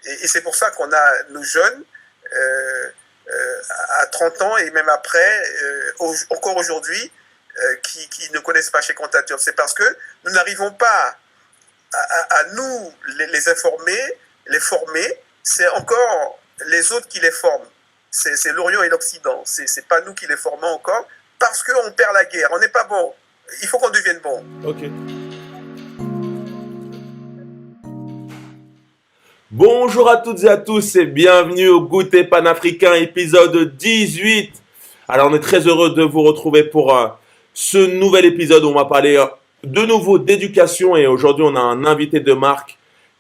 Et c'est pour ça qu'on a nos jeunes à 30 ans et même après, encore aujourd'hui, qui ne connaissent pas Cheikh Anta Diop. C'est parce que nous n'arrivons pas à nous les informer, les former. C'est encore les autres qui les forment. C'est l'Orient et l'Occident. C'est pas nous qui les formons encore parce qu'on perd la guerre. On n'est pas bon. Il faut qu'on devienne bon. Ok. Bonjour à toutes et à tous et bienvenue au Goûter Panafricain épisode 18. Alors on est très heureux de vous retrouver pour ce nouvel épisode où on va parler de nouveau d'éducation et aujourd'hui on a un invité de marque,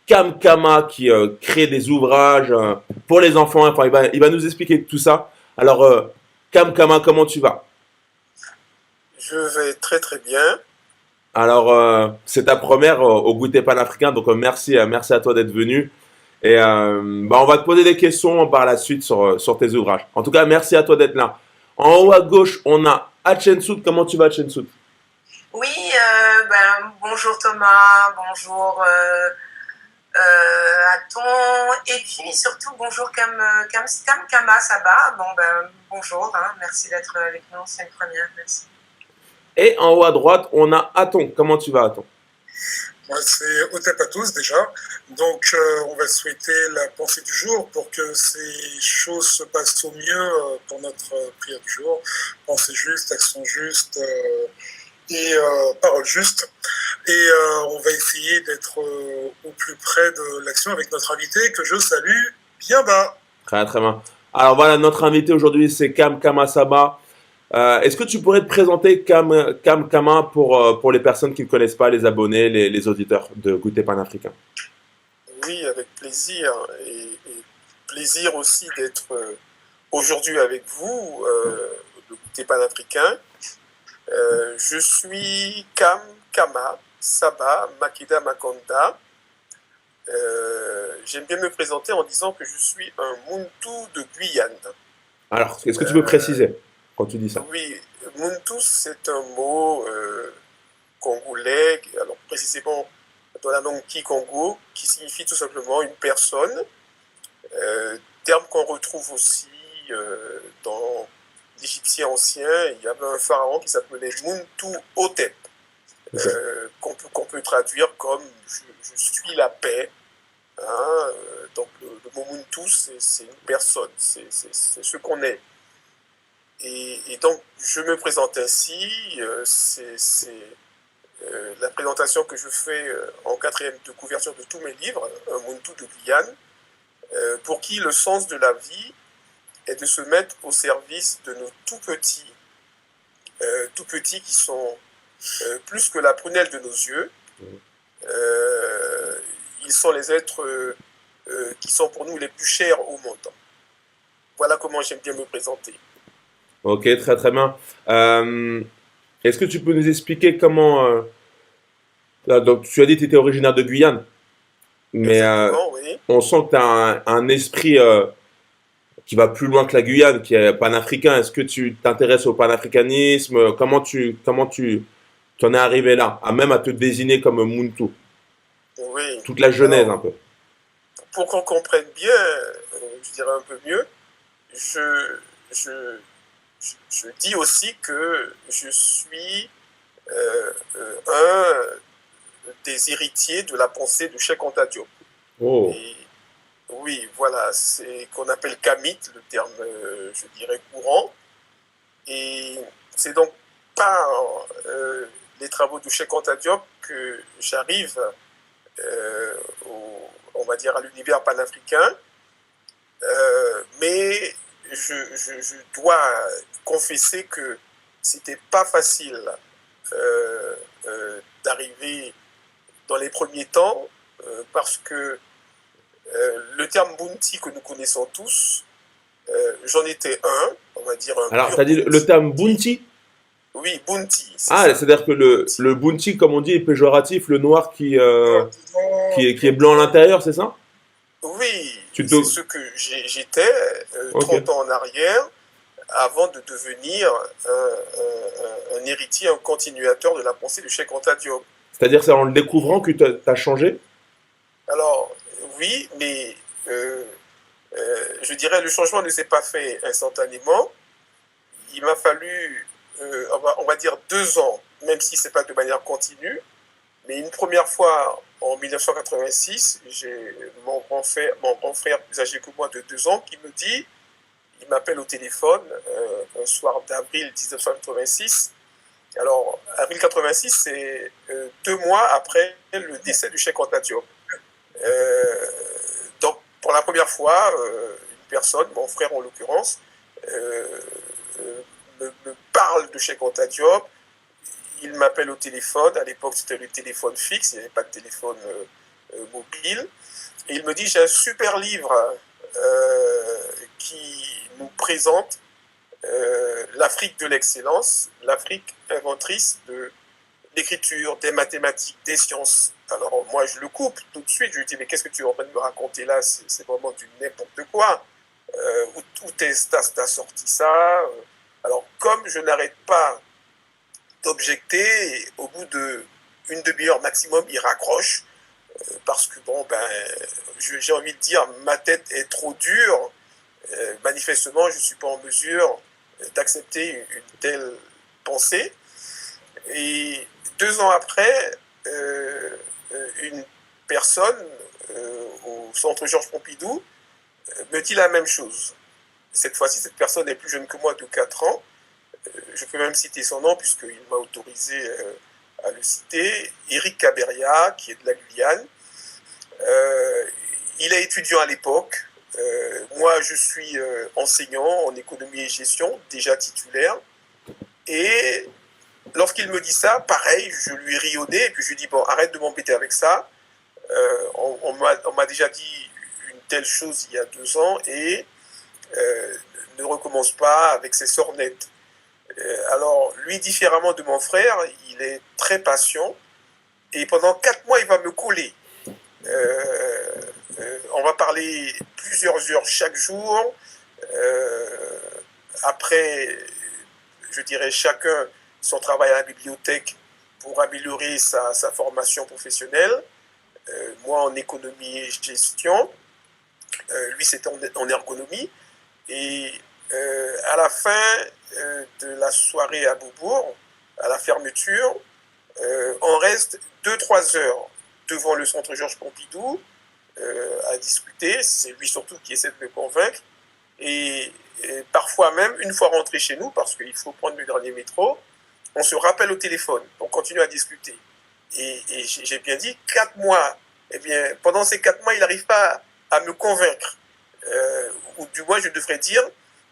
Kam Kama, qui crée des ouvrages pour les enfants. Enfin, il va nous expliquer tout ça. Alors Kam Kama, comment tu vas? Je vais très très bien. Alors c'est ta première au Goûter Panafricain, donc merci à toi d'être venu. Et on va te poser des questions par la suite sur tes ouvrages. En tout cas, merci à toi d'être là. En haut à gauche, on a Hatchensout. Comment tu vas, Hatchensout? Oui, bonjour Thomas, bonjour Aton, et puis surtout bonjour Kama Saba. Bonjour, merci d'être avec nous, c'est une première, merci. Et en haut à droite, on a Aton. Comment tu vas, Aton? Moi, c'est Otep à tous déjà. Donc, on va souhaiter la pensée du jour pour que ces choses se passent au mieux pour notre prière du jour. Pensée juste, action juste et parole juste. Et on va essayer d'être au plus près de l'action avec notre invité que je salue bien bas. Très, très bien. Alors voilà, notre invité aujourd'hui, c'est Kam Kama Saba. Est-ce que tu pourrais te présenter Kam Kama pour les personnes qui ne connaissent pas, les abonnés, les auditeurs de Goûter Panafricain? Oui, avec plaisir. Et plaisir aussi d'être aujourd'hui avec vous, le Goûter Panafricain. Je suis Kam Kama Saba Makeda Makonda. J'aime bien me présenter en disant que je suis un Muntu de Guyane. Alors, est-ce que tu peux préciser quand tu dis ça? Oui, Muntu, c'est un mot congolais, alors précisément dans la langue Kikongo, qui signifie tout simplement une personne, terme qu'on retrouve aussi dans l'Égyptien ancien. Il y avait un pharaon qui s'appelait Muntu Hotep, qu'on peut traduire comme je suis la paix. Donc le mot Muntu, c'est une personne, c'est ce qu'on est. Et donc, je me présente ainsi, c'est la présentation que je fais en quatrième de couverture de tous mes livres, un Muntu de Guyane, pour qui le sens de la vie est de se mettre au service de nos tout petits qui sont plus que la prunelle de nos yeux. Ils sont les êtres qui sont pour nous les plus chers au monde. Voilà comment j'aime bien me présenter. Ok, très très bien. Est-ce que tu peux nous expliquer comment... donc, tu as dit que tu étais originaire de Guyane, mais oui. on sent que tu as un esprit qui va plus loin que la Guyane, qui est panafricain. Est-ce que tu t'intéresses au panafricanisme? Comment tu en es arrivé là, même à te désigner comme Muntu? Oui. Toute la genèse. Alors, un peu. Pour qu'on comprenne bien, je dirais un peu mieux, je dis aussi que je suis un des héritiers de la pensée de Cheikh Anta Diop. Oh. Et, oui, voilà, c'est qu'on appelle Kamit, le terme, je dirais, courant. Et c'est donc par les travaux de Cheikh Anta Diop que j'arrive, on va dire, à l'univers panafricain. Mais je dois confesser que c'était pas facile d'arriver dans les premiers temps parce que le terme Bunti que nous connaissons tous, j'en étais on va dire un. Alors, tu as dit le terme Bunti? Oui, Bunti. C'est-à-dire que le Bunti, comme on dit, est péjoratif, le noir qui est blanc à l'intérieur, c'est ça? Oui, c'est ce que j'étais 30 ans en arrière, avant de devenir un héritier, un continuateur de la pensée de Cheikh Anta Diop. C'est-à-dire c'est en le découvrant que tu as changé? Alors, oui, mais je dirais, le changement ne s'est pas fait instantanément. Il m'a fallu, on va dire 2 ans, même si ce n'est pas de manière continue. Mais une première fois, en 1986, j'ai mon grand frère plus âgé que moi de 2 ans qui me dit, il m'appelle au téléphone un soir d'avril 1986. Alors, avril 86, c'est 2 mois après le décès du Cheikh Anta Diop. Donc, pour la première fois, une personne, mon frère en l'occurrence, me parle de Cheikh Anta Diop. Il m'appelle au téléphone. À l'époque, c'était le téléphone fixe, il n'y avait pas de téléphone mobile. Et il me dit, j'ai un super livre qui nous présente l'Afrique de l'excellence, l'Afrique inventrice de l'écriture, des mathématiques, des sciences. Alors moi, je le coupe tout de suite. Je lui dis, mais qu'est-ce que tu es en train de me raconter là? C'est vraiment du n'importe quoi. Où t'as sorti ça? Alors, comme je n'arrête pas d'objecter, au bout d'une demi-heure maximum, il raccroche. Parce que, bon, j'ai envie de dire, ma tête est trop dure. Manifestement, je ne suis pas en mesure d'accepter une telle pensée. Et 2 ans après, une personne au centre Georges Pompidou me dit la même chose. Cette fois-ci, cette personne est plus jeune que moi de 4 ans. Je peux même citer son nom puisqu'il m'a autorisé à le citer. Éric Caberia, qui est de la Guyane. Il est étudiant à l'époque. Moi, je suis enseignant en économie et gestion, déjà titulaire. Et lorsqu'il me dit ça, pareil, je lui ris au nez et puis je lui dis, bon, arrête de m'embêter avec ça. On m'a déjà dit une telle chose il y a 2 ans et ne recommence pas avec ces sornettes. Alors, lui, différemment de mon frère, il est très patient et pendant 4 mois, il va me coller. On va parler plusieurs heures chaque jour. Après, je dirais chacun son travail à la bibliothèque pour améliorer sa formation professionnelle. Moi en économie et gestion, lui c'était en ergonomie. Et à la fin de la soirée à Beaubourg, à la fermeture, on reste 2-3 heures devant le centre Georges Pompidou à discuter. C'est lui surtout qui essaie de me convaincre. Et parfois même, une fois rentré chez nous, parce qu'il faut prendre le dernier métro, on se rappelle au téléphone, on continue à discuter. Et j'ai bien dit 4 mois. Eh bien, pendant ces 4 mois, il n'arrive pas à me convaincre. Ou du moins, je devrais dire,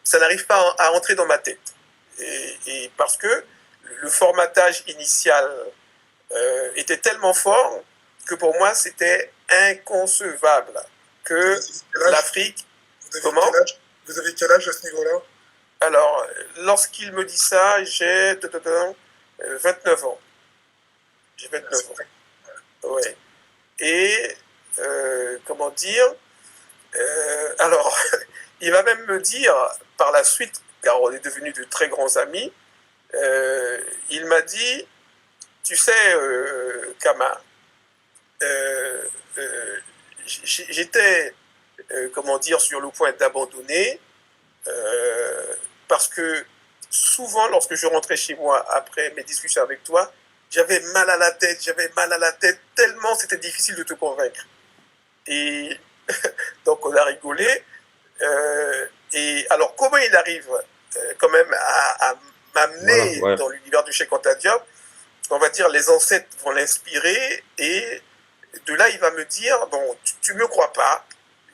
ça n'arrive pas à entrer dans ma tête. Et parce que le formatage initial était tellement fort que pour moi, c'était inconcevable que l'Afrique... Comment ? Vous avez quel âge à ce niveau-là? Alors, lorsqu'il me dit ça, j'ai 29 ans. J'ai 29 ans. Ouais. Et, comment dire, alors, il va même me dire, par la suite, car on est devenus de très grands amis, il m'a dit, tu sais, Kama, j'étais, comment dire, sur le point d'abandonner, parce que souvent, lorsque je rentrais chez moi après mes discussions avec toi, j'avais mal à la tête, tellement c'était difficile de te convaincre. Et donc on a rigolé. Et alors comment il arrive quand même à m'amener dans l'univers du Cheikh Anta Diop? On va dire les ancêtres vont l'inspirer et de là il va me dire, bon, tu me crois pas,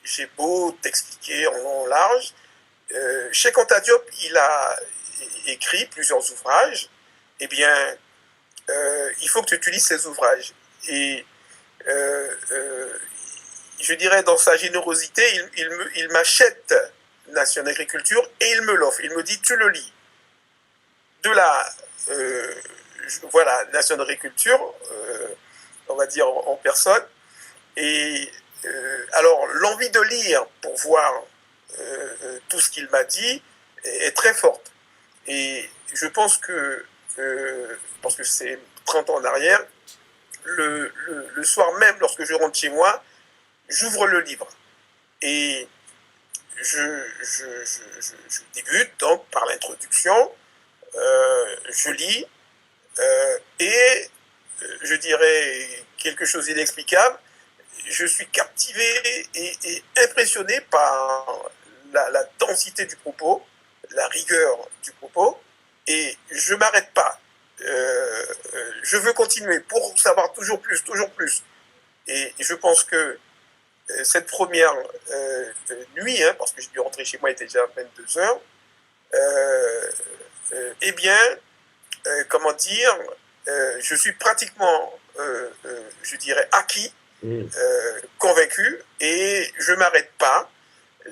j'ai beau t'expliquer en long en large. Cheikh Anta Diop, il a écrit plusieurs ouvrages. Eh bien, il faut que tu utilises ces ouvrages. Et je dirais, dans sa générosité, il m'achète Nation d'agriculture et il me l'offre. Il me dit, tu le lis. De là, voilà, Nation d'agriculture, on va dire en personne. Et alors, l'envie de lire pour voir tout ce qu'il m'a dit est très forte. Et je pense que, parce que c'est 30 ans en arrière, le soir même, lorsque je rentre chez moi, j'ouvre le livre. Et je débute donc par l'introduction, je lis, et je dirais quelque chose d'inexplicable, je suis captivé et impressionné par la densité du propos, la rigueur du propos, et je ne m'arrête pas. Je veux continuer pour savoir toujours plus, toujours plus. Et je pense que cette première nuit, hein, parce que j'ai dû rentrer chez moi, il était déjà 22 heures, eh bien, comment dire, je suis pratiquement, je dirais, acquis, convaincu, et je ne m'arrête pas.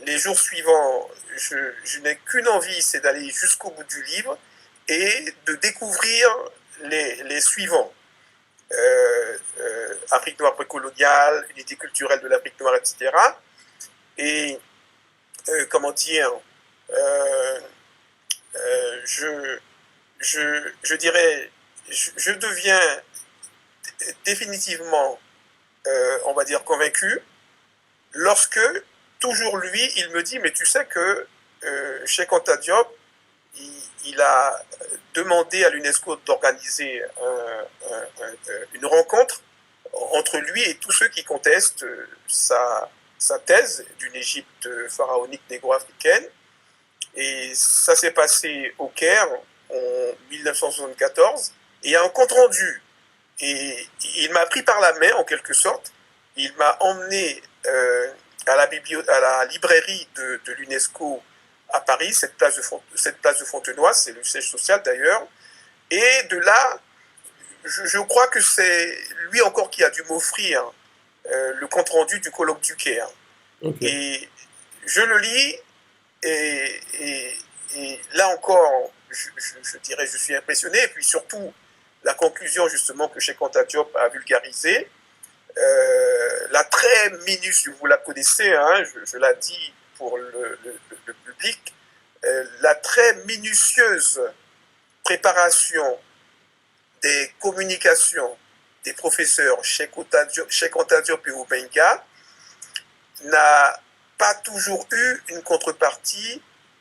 Les jours suivants, je n'ai qu'une envie, c'est d'aller jusqu'au bout du livre et de découvrir les suivants. Afrique noire précoloniale, unité culturelle de l'Afrique noire, etc. Et comment dire, je dirais, je deviens définitivement, on va dire, convaincu lorsque, toujours lui, il me dit, mais tu sais que Cheikh Anta Diop, il a demandé à l'UNESCO d'organiser une rencontre entre lui et tous ceux qui contestent sa thèse d'une Égypte pharaonique négro-africaine. Et ça s'est passé au Caire en 1974. Et il y a un compte-rendu. Et il m'a pris par la main, en quelque sorte. Il m'a emmené à la librairie de l'UNESCO à Paris, cette place de Fontenoy, c'est le siège social d'ailleurs. Et de là, je crois que c'est lui encore qui a dû m'offrir le compte-rendu du colloque du Caire. Okay. Et je le lis, et là encore, je dirais, je suis impressionné. Et puis surtout, la conclusion justement que Cheikh Anta Diop a vulgarisée, la très minutieuse, vous la connaissez, hein, je la dis pour le public, la très minutieuse préparation des communications des professeurs Cheikh Anta Diop et Obenga n'a pas toujours eu une contrepartie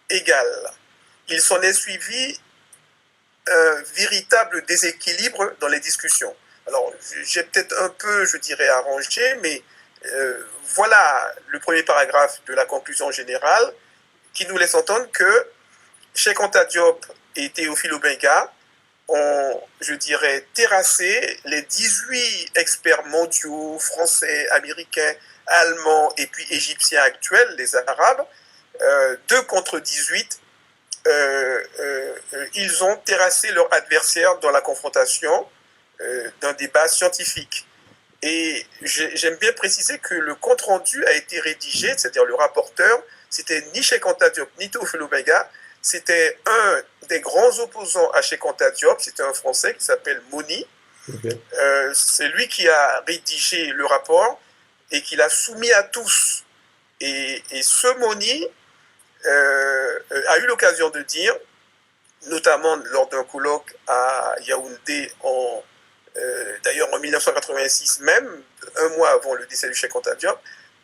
égale. Il s'en est suivi un véritable déséquilibre dans les discussions. Alors, j'ai peut-être un peu, je dirais, arrangé, mais voilà le premier paragraphe de la conclusion générale qui nous laisse entendre que Cheikh Anta Diop et Théophile Obenga ont, je dirais, terrassé les 18 experts mondiaux, français, américains, allemands et puis égyptiens actuels, les Arabes, 2 contre 18. Ils ont terrassé leur adversaire dans la confrontation d'un débat scientifique. Et j'aime bien préciser que le compte-rendu a été rédigé, c'est-à-dire le rapporteur, c'était ni Cheikh Anta Diop, ni Théophile Obenga, c'était un des grands opposants à Cheikh Anta Diop, c'était un Français qui s'appelle Moni. Okay. C'est lui qui a rédigé le rapport et qui l'a soumis à tous. Et ce Moni a eu l'occasion de dire, notamment lors d'un colloque à Yaoundé, d'ailleurs en 1986 même, un mois avant le décès de Cheikh Anta Diop,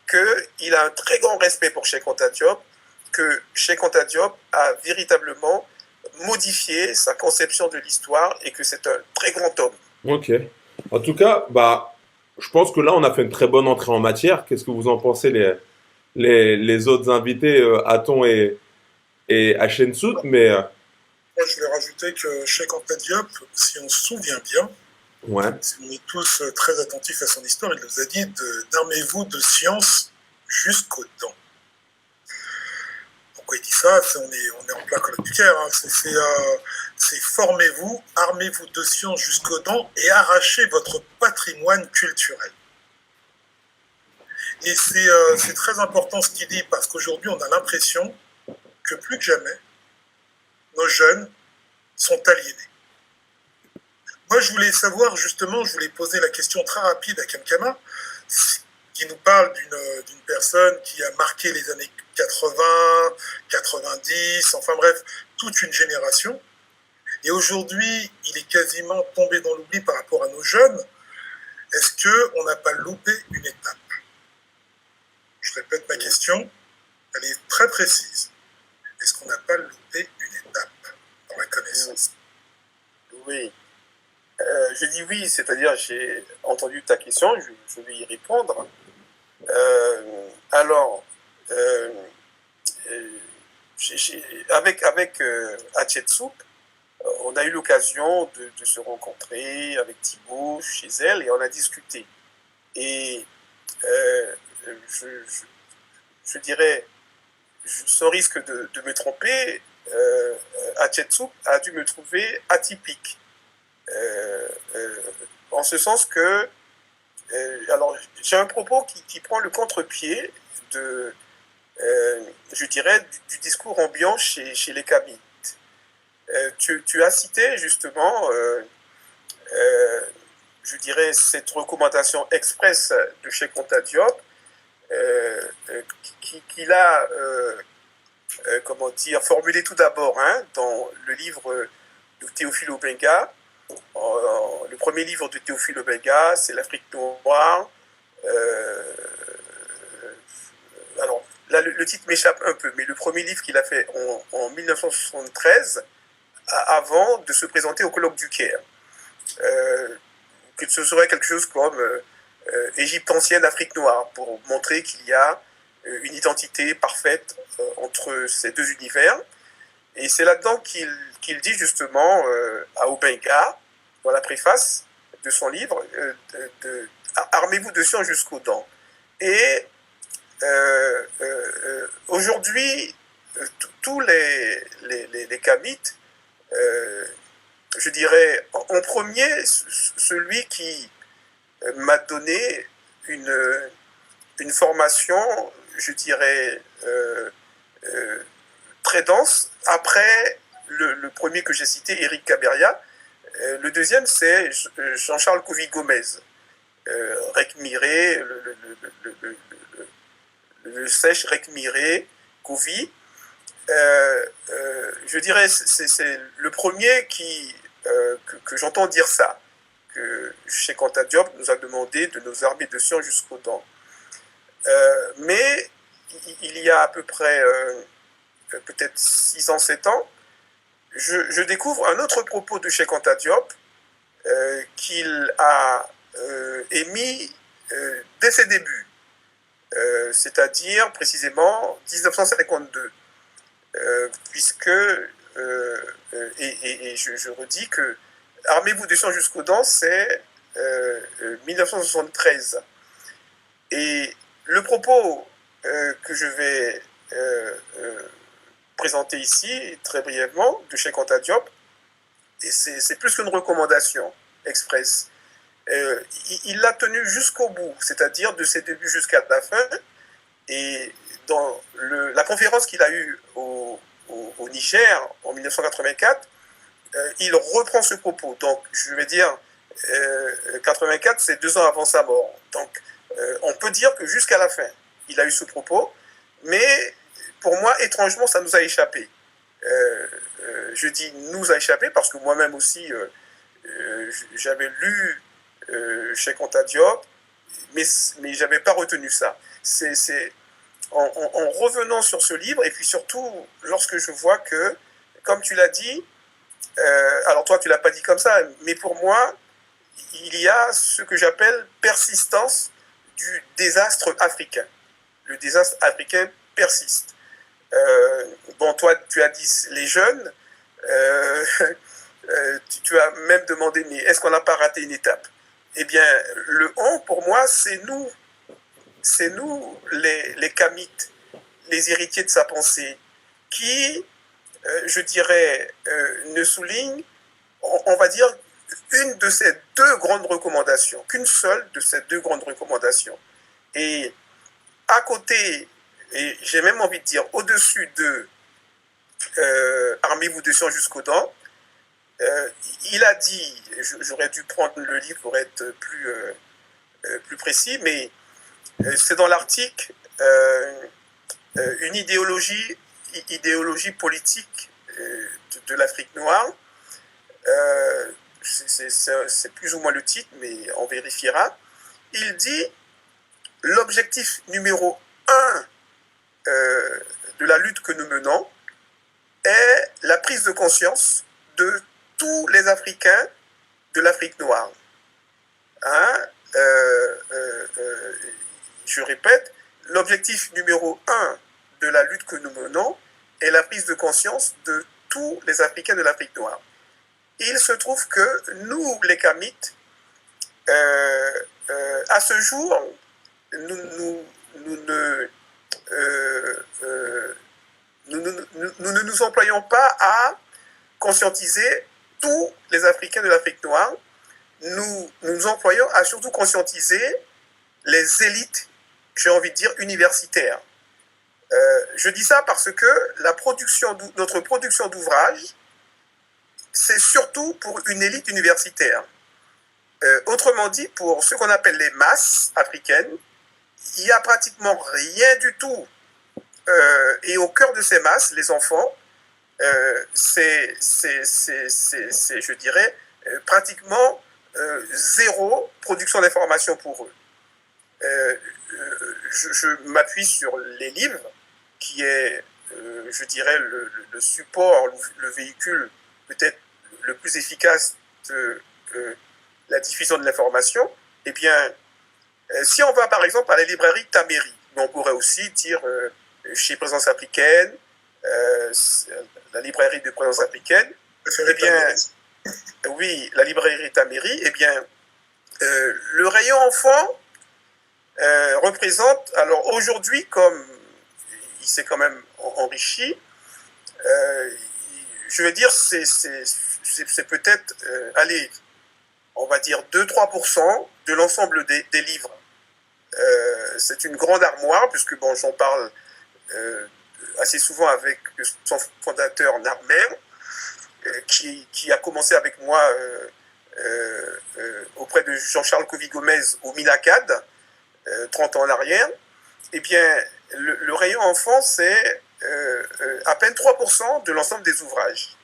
qu'il a un très grand respect pour Cheikh Anta Diop, que Cheikh Anta Diop a véritablement modifié sa conception de l'histoire et que c'est un très grand homme. Ok. En tout cas, je pense que là, on a fait une très bonne entrée en matière. Qu'est-ce que vous en pensez, les autres invités, Aton et Hachensout, mais moi, je vais rajouter que Cheikh Anta Diop, si on se souvient bien, si on est tous très attentifs à son histoire, il nous a dit d'armez-vous de science jusqu'aux dents. Pourquoi il dit ça? On est en plein colloque du Caire. Hein. C'est formez-vous, armez-vous de science jusqu'aux dents et arrachez votre patrimoine culturel. Et c'est très important ce qu'il dit, parce qu'aujourd'hui, on a l'impression que plus que jamais, nos jeunes sont aliénés. Moi, je voulais savoir, justement, je voulais poser la question très rapide à Kamkama, qui nous parle d'une personne qui a marqué les années 80, 90, enfin bref, toute une génération. Et aujourd'hui, il est quasiment tombé dans l'oubli par rapport à nos jeunes. Est-ce qu'on n'a pas loupé une étape? Je répète ma question, elle est très précise. Est-ce qu'on n'a pas loupé une étape dans la connaissance? Oui. Je dis oui, c'est-à-dire j'ai entendu ta question, je vais y répondre. Alors, euh, avec Hatshepsut, on a eu l'occasion de se rencontrer avec Thibaut chez elle et on a discuté. Et je dirais, sans risque de me tromper, Hatshepsut a dû me trouver atypique. En ce sens que, alors j'ai un propos qui prend le contre-pied de, je dirais, du discours ambiant chez les Kamites. Tu as cité justement, je dirais, cette recommandation express de Cheikh Anta Diop, qu'il a, comment dire, formulé tout d'abord dans le livre de Théophile Obenga. Le premier livre de Théophile Obenga, c'est l'Afrique noire. Alors là, le titre m'échappe un peu, mais le premier livre qu'il a fait en 1973, avant de se présenter au colloque du Caire. Que ce serait quelque chose comme Égypte ancienne, Afrique noire, pour montrer qu'il y a une identité parfaite entre ces deux univers. Et c'est là-dedans qu'il dit justement à Obenga, dans la préface de son livre, armez-vous de science jusqu'aux dents. Et aujourd'hui, tous les Kamites, je dirais, en premier, celui qui m'a donné une formation, je dirais, très dense. Après le premier que j'ai cité, Éric Caberia, le deuxième, c'est Jean-Charles Couvi-Gomez. Rec Miré, le sèche Rec Miré, Couvi. Je dirais, c'est le premier que j'entends dire ça, que Cheikh Anta Diop nous a demandé de nous armer de science jusqu'aux dents. Mais il y a à peu près peut-être 6 ans, 7 ans, je découvre un autre propos de Cheikh Anta Diop qu'il a émis dès ses débuts, c'est-à-dire précisément 1952, puisque, et je redis que armez-vous de science jusqu'aux dents, c'est 1973. Et le propos que je vais présenter ici, très brièvement, de Cheikh Anta Diop, et c'est plus qu'une recommandation express. Il l'a tenu jusqu'au bout, c'est-à-dire de ses débuts jusqu'à la fin. Et dans la conférence qu'il a eue au Niger en 1984, il reprend ce propos. Donc, je vais dire, 84, c'est 2 ans avant sa mort. Donc, on peut dire que jusqu'à la fin, il a eu ce propos, mais pour moi, étrangement, ça nous a échappé. Je dis nous a échappé parce que moi-même aussi, j'avais lu Cheikh Anta Diop, mais je n'avais pas retenu ça. C'est en revenant sur ce livre, et puis surtout lorsque je vois que, comme tu l'as dit, alors toi tu ne l'as pas dit comme ça, mais pour moi, il y a ce que j'appelle persistance du désastre africain. Le désastre africain persiste. Bon, toi, tu as dit les jeunes, tu as même demandé, mais est-ce qu'on n'a pas raté une étape? Eh bien, le on, pour moi, c'est nous les Kamites, les héritiers de sa pensée, qui, je dirais, ne soulignent, on va dire, une de ces 2 grandes recommandations, qu'une seule de ces 2 grandes recommandations. Et à côté, et j'ai même envie de dire au-dessus de armez-vous de science jusqu'aux dents, il a dit, j'aurais dû prendre le livre pour être plus précis, mais c'est dans l'article une idéologie politique de l'Afrique noire. C'est plus ou moins le titre, mais on vérifiera. Il dit l'objectif numéro un de la lutte que nous menons est la prise de conscience de tous les Africains de l'Afrique noire. Hein? Je répète, l'objectif numéro 1 de la lutte que nous menons est la prise de conscience de tous les Africains de l'Afrique noire. Il se trouve que nous, les Kamites, à ce jour, nous ne nous employons pas à conscientiser tous les Africains de l'Afrique noire. Nous nous employons à surtout conscientiser les élites, j'ai envie de dire, universitaires. Je dis ça parce que notre production d'ouvrages, c'est surtout pour une élite universitaire. Autrement dit, pour ce qu'on appelle les masses africaines, il n'y a pratiquement rien du tout. Et au cœur de ces masses, les enfants, c'est je dirais, pratiquement zéro production d'information pour eux. Je m'appuie sur les livres, qui est, je dirais, le support, le véhicule peut-être le plus efficace de la diffusion de l'information. Eh bien, si on va par exemple à la librairie Taméry, mais on pourrait aussi dire chez Présence africaine, la librairie de Présence africaine, eh bien, oui, la librairie Taméry, eh bien, le rayon enfant représente, alors aujourd'hui, comme il s'est quand même enrichi, je veux dire, c'est peut-être, allez, on va dire 2-3% de l'ensemble des livres. C'est une grande armoire, puisque bon, j'en parle assez souvent avec son fondateur Narmer, qui a commencé avec moi auprès de Jean-Charles Covy-Gomez au Minacad, 30 ans en arrière. Eh bien, le rayon enfant, c'est à peine 3% de l'ensemble des ouvrages.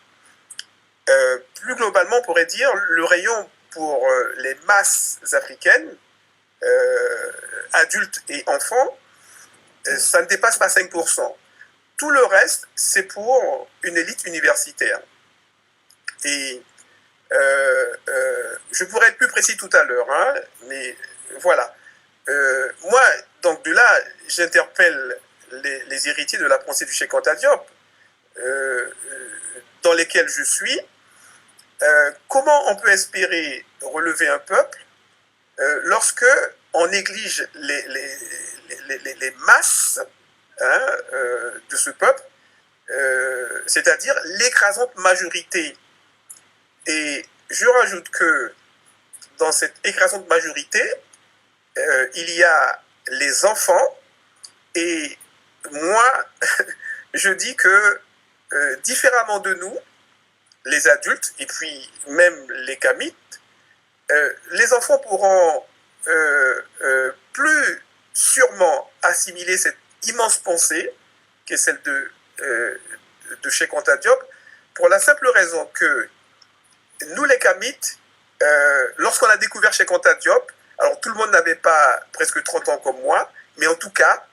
Plus globalement, on pourrait dire le rayon pour les masses africaines, adultes et enfants, ça ne dépasse pas 5%. Tout le reste, c'est pour une élite universitaire. Et je pourrais être plus précis tout à l'heure, hein, mais voilà. Moi, donc de là, j'interpelle les héritiers de la pensée du Cheikh Anta Diop, dans lesquels je suis. Comment on peut espérer relever un peuple lorsque on néglige les masses, hein, de ce peuple, c'est-à-dire l'écrasante majorité. Et je rajoute que dans cette écrasante majorité, il y a les enfants, et moi, je dis que différemment de nous, les adultes, et puis même les Kamites, les enfants pourront plus sûrement assimiler cette immense pensée, qui est celle de Cheikh Anta Diop, pour la simple raison que nous, les Kamites, lorsqu'on a découvert Cheikh Anta Diop, alors tout le monde n'avait pas presque 30 ans comme moi, mais en tout cas,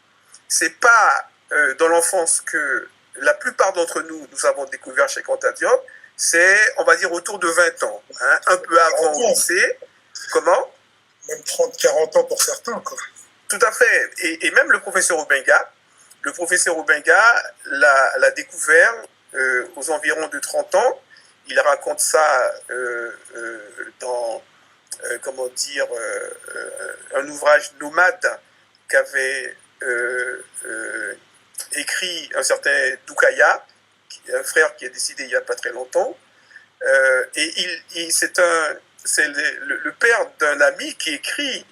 c'est pas dans l'enfance que la plupart d'entre nous, nous avons découvert Cheikh Anta Diop, c'est, on va dire, autour de 20 ans, hein, un peu avant au lycée. Comment? Même 30-40 ans pour certains, quoi. Tout à fait. Et même le professeur Obenga l'a découvert aux environs de 30 ans. Il raconte ça dans, comment dire, un ouvrage nomade qu'avait écrit un certain Doukaya, un frère qui est décédé il n'y a pas très longtemps. Et c'est le père d'un ami qui écrit,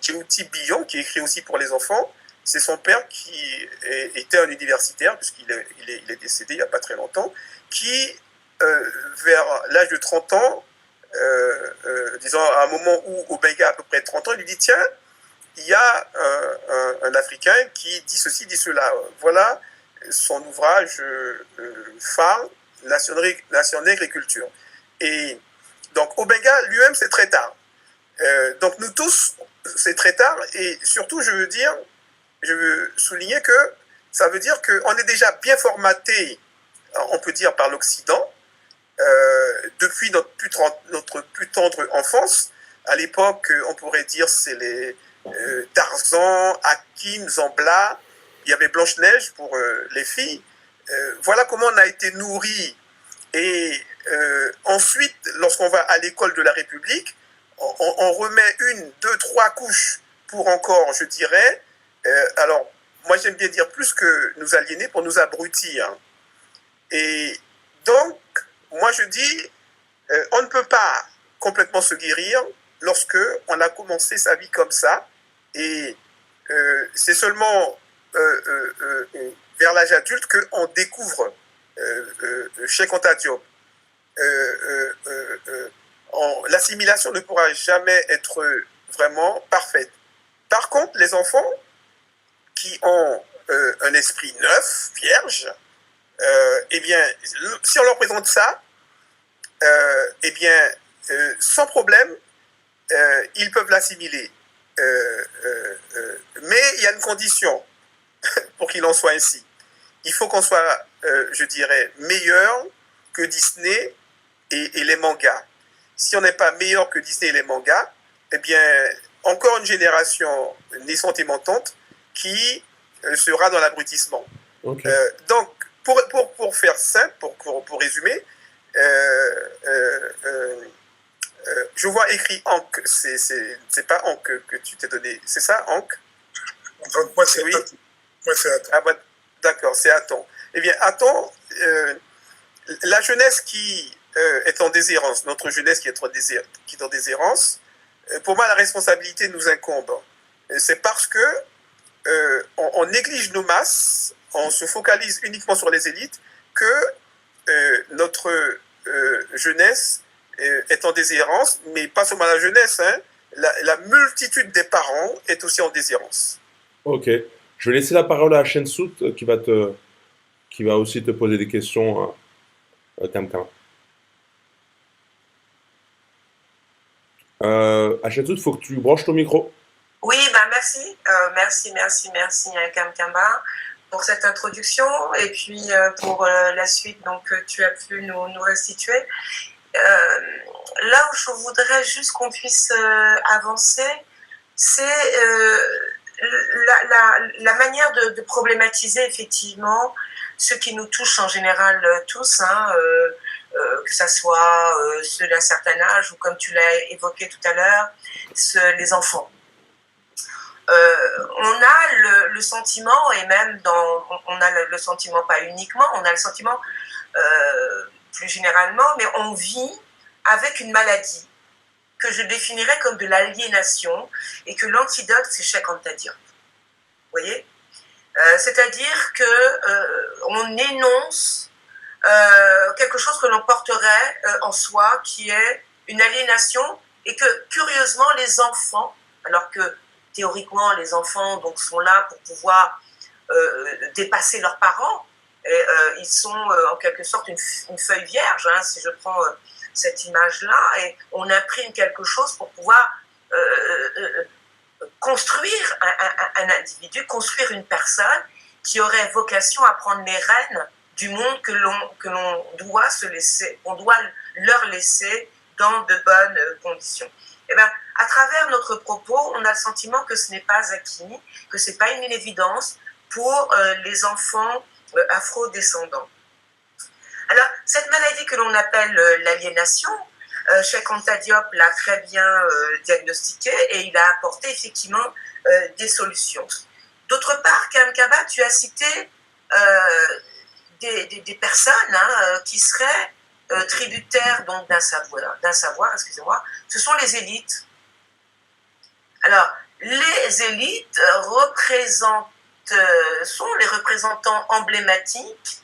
Djibouti Billon, qui écrit aussi pour les enfants. C'est son père qui était un universitaire, puisqu'il est décédé il n'y a pas très longtemps, qui, vers l'âge de 30 ans, disons à un moment où Obenga a à peu près 30 ans, il lui dit, tiens, il y a un Africain qui dit ceci, dit cela. Voilà son ouvrage phare, Nation Nègre et Culture. Et donc Obenga lui-même, c'est très tard. Donc nous tous, c'est très tard. Et surtout, je veux dire, je veux souligner que ça veut dire qu'on est déjà bien formaté, on peut dire, par l'Occident, depuis notre plus tendre enfance. À l'époque, on pourrait dire c'est les Tarzan, Hakim, Zambla, il y avait Blanche-Neige pour les filles. Voilà comment on a été nourri. Et ensuite, lorsqu'on va à l'école de la République, on remet 1, 2, 3 couches pour encore, je dirais, alors moi j'aime bien dire plus que nous aliéner, pour nous abrutir. Et donc, moi je dis, on ne peut pas complètement se guérir lorsque on a commencé sa vie comme ça. Et c'est seulement vers l'âge adulte qu'on découvre Cheikh Anta Diop. L'assimilation ne pourra jamais être vraiment parfaite. Par contre, les enfants qui ont un esprit neuf, vierge, eh bien, si on leur présente ça, eh bien, sans problème, ils peuvent l'assimiler. Mais il y a une condition pour qu'il en soit ainsi. Il faut qu'on soit, je dirais, meilleur que Disney et les mangas. Si on n'est pas meilleur que Disney et les mangas, eh bien, encore une génération naissante et montante qui sera dans l'abrutissement. Ok. Donc, pour faire simple, pour résumer, je vois écrit Ankh. C'est pas Ankh que tu t'es donné. C'est ça, Ankh? Moi, c'est oui. Moi, c'est Aton. Ah, bah, d'accord, c'est Aton. Eh bien, Aton, la jeunesse qui est en déshérence, notre jeunesse qui est en déshérence, pour moi, la responsabilité nous incombe. C'est parce que on néglige nos masses, on se focalise uniquement sur les élites, que notre jeunesse est en déshérence, mais pas seulement la jeunesse, hein, la multitude des parents est aussi en déshérence. Ok. Je vais laisser la parole à Shensout qui va aussi te poser des questions, Kamkam. Shensout, il faut que tu branches ton micro. Oui, bah merci. Merci, Kamkamba, pour cette introduction et puis pour la suite donc, que tu as pu nous restituer. Là où je voudrais juste qu'on puisse avancer, c'est la manière de problématiser effectivement ce qui nous touche en général tous, hein, que ça soit ceux d'un certain âge ou comme tu l'as évoqué tout à l'heure, les enfants. On a le sentiment, et même on a le sentiment pas uniquement, on a le sentiment plus généralement, mais on vit avec une maladie que je définirais comme de l'aliénation et que l'antidote c'est Cheikh Anta Diop. Vous voyez, c'est-à-dire que on énonce quelque chose que l'on porterait en soi, qui est une aliénation, et que curieusement les enfants, alors que théoriquement les enfants donc sont là pour pouvoir dépasser leurs parents, et ils sont en quelque sorte une feuille vierge, hein, si je prends cette image-là, et on imprime quelque chose pour pouvoir construire un individu, construire une personne qui aurait vocation à prendre les rênes du monde que l'on doit on doit leur laisser dans de bonnes conditions. Et bien, à travers notre propos, on a le sentiment que ce n'est pas acquis, que ce n'est pas une évidence pour les enfants afro-descendants. Alors, cette maladie que l'on appelle l'aliénation, Cheikh Anta Diop l'a très bien diagnostiquée et il a apporté effectivement des solutions. D'autre part, Kamkaba, tu as cité des personnes qui seraient tributaires donc d'un savoir, excusez-moi, ce sont les élites. Alors, les élites sont les représentants emblématiques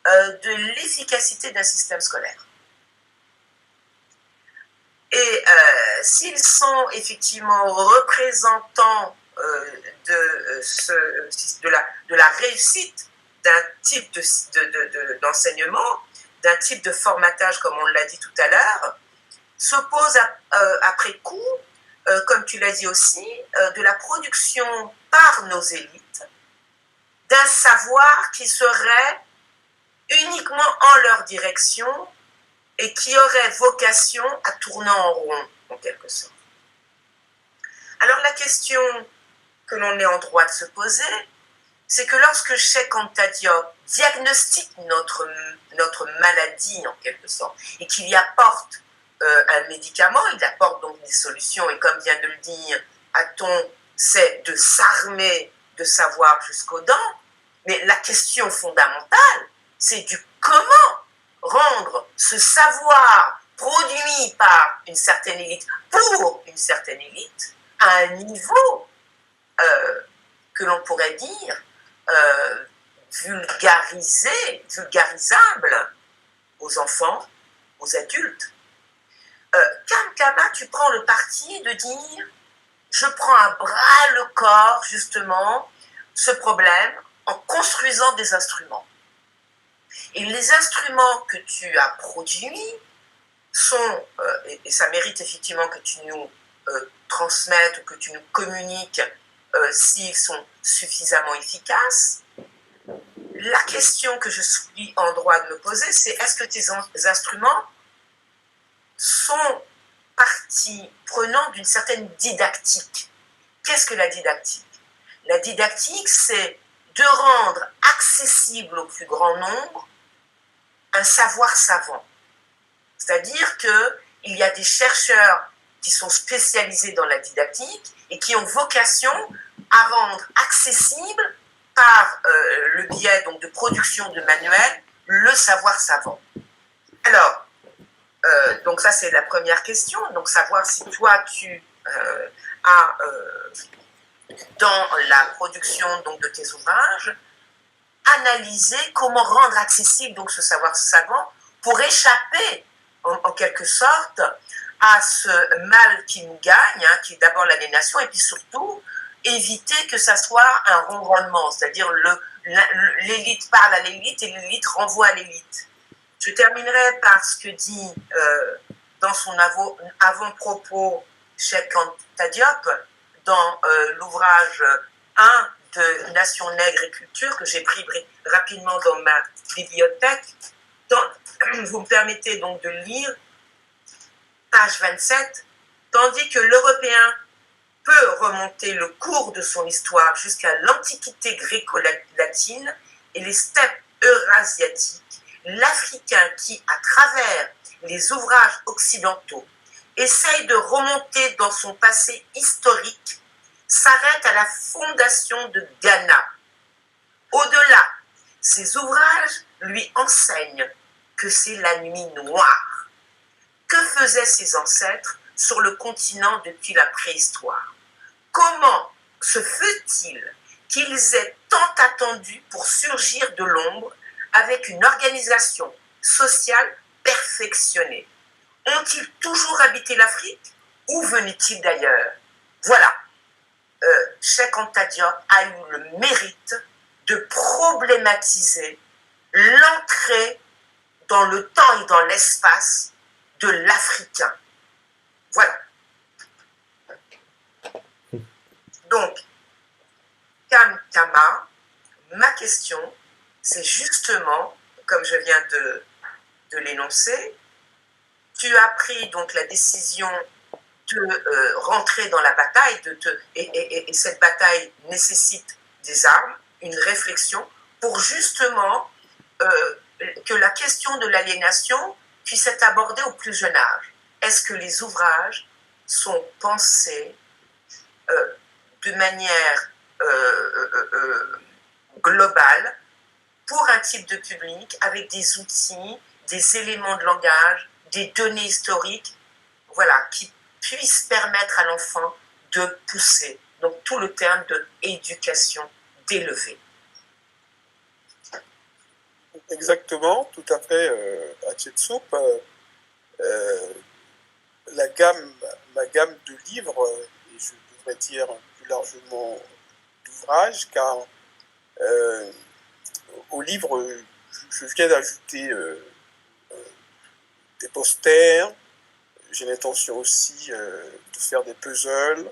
de l'efficacité d'un système scolaire. Et s'ils sont effectivement représentants de la réussite d'un type d'enseignement, d'un type de formatage, comme on l'a dit tout à l'heure, s'oppose après coup, comme tu l'as dit aussi, de la production par nos élites un savoir qui serait uniquement en leur direction et qui aurait vocation à tourner en rond, en quelque sorte. Alors la question que l'on est en droit de se poser, c'est que lorsque Cheikh Anta Diop diagnostique notre maladie, en quelque sorte, et qu'il y apporte un médicament, il apporte donc des solutions, et comme vient de le dire Aton, c'est de s'armer de savoir jusqu'aux dents, mais la question fondamentale, c'est du comment rendre ce savoir produit par une certaine élite pour une certaine élite à un niveau que l'on pourrait dire vulgarisable aux enfants, aux adultes. Kamkama, tu prends le parti de dire je prends à bras le corps justement ce problème en construisant des instruments. Et les instruments que tu as produits sont, et ça mérite effectivement que tu nous transmettes ou que tu nous communiques s'ils sont suffisamment efficaces. La question que je suis en droit de me poser, c'est est-ce que tes instruments sont partie prenante d'une certaine didactique. Qu'est-ce que la didactique? La didactique, c'est de rendre accessible au plus grand nombre un savoir savant. C'est-à-dire qu'il y a des chercheurs qui sont spécialisés dans la didactique et qui ont vocation à rendre accessible par le biais donc, de production de manuels le savoir savant. Alors, donc ça c'est la première question, donc savoir si toi tu as dans la production donc, de tes ouvrages analysé comment rendre accessible donc, ce savoir savant pour échapper en quelque sorte à ce mal qui nous gagne, hein, qui est d'abord l'aliénation, et puis surtout éviter que ça soit un ronronnement, c'est-à-dire l'élite parle à l'élite et l'élite renvoie à l'élite. Je terminerai par ce que dit dans son avant-propos Cheikh Anta Diop dans l'ouvrage 1 de Nation Nègre et Culture que j'ai pris rapidement dans ma bibliothèque. Vous me permettez donc de lire page 27, tandis que l'Européen peut remonter le cours de son histoire jusqu'à l'Antiquité gréco-latine et les steppes eurasiatiques, l'Africain qui, à travers les ouvrages occidentaux, essaye de remonter dans son passé historique, s'arrête à la fondation de Ghana. Au-delà, ses ouvrages lui enseignent que c'est la nuit noire. Que faisaient ses ancêtres sur le continent depuis la préhistoire? Comment se fait-il qu'ils aient tant attendu pour surgir de l'ombre avec une organisation sociale perfectionnée? Ont-ils toujours habité l'Afrique ou venaient-ils d'ailleurs? Voilà, Cheikh Anta Diop a eu le mérite de problématiser l'entrée dans le temps et dans l'espace de l'Africain. Voilà. Donc, Kamkama, ma question, c'est justement, comme je viens de l'énoncer, tu as pris donc la décision de rentrer dans la bataille, et cette bataille nécessite des armes, une réflexion, pour justement que la question de l'aliénation puisse être abordée au plus jeune âge. Est-ce que les ouvrages sont pensés de manière globale pour un type de public avec des outils, des éléments de langage, des données historiques, voilà, qui puissent permettre à l'enfant de pousser. Donc tout le terme de éducation d'élever. Exactement, tout à fait, Hatshepsut. Ma gamme de livres, et je devrais dire plus largement d'ouvrages, car au livre, je viens d'ajouter des posters, j'ai l'intention aussi de faire des puzzles,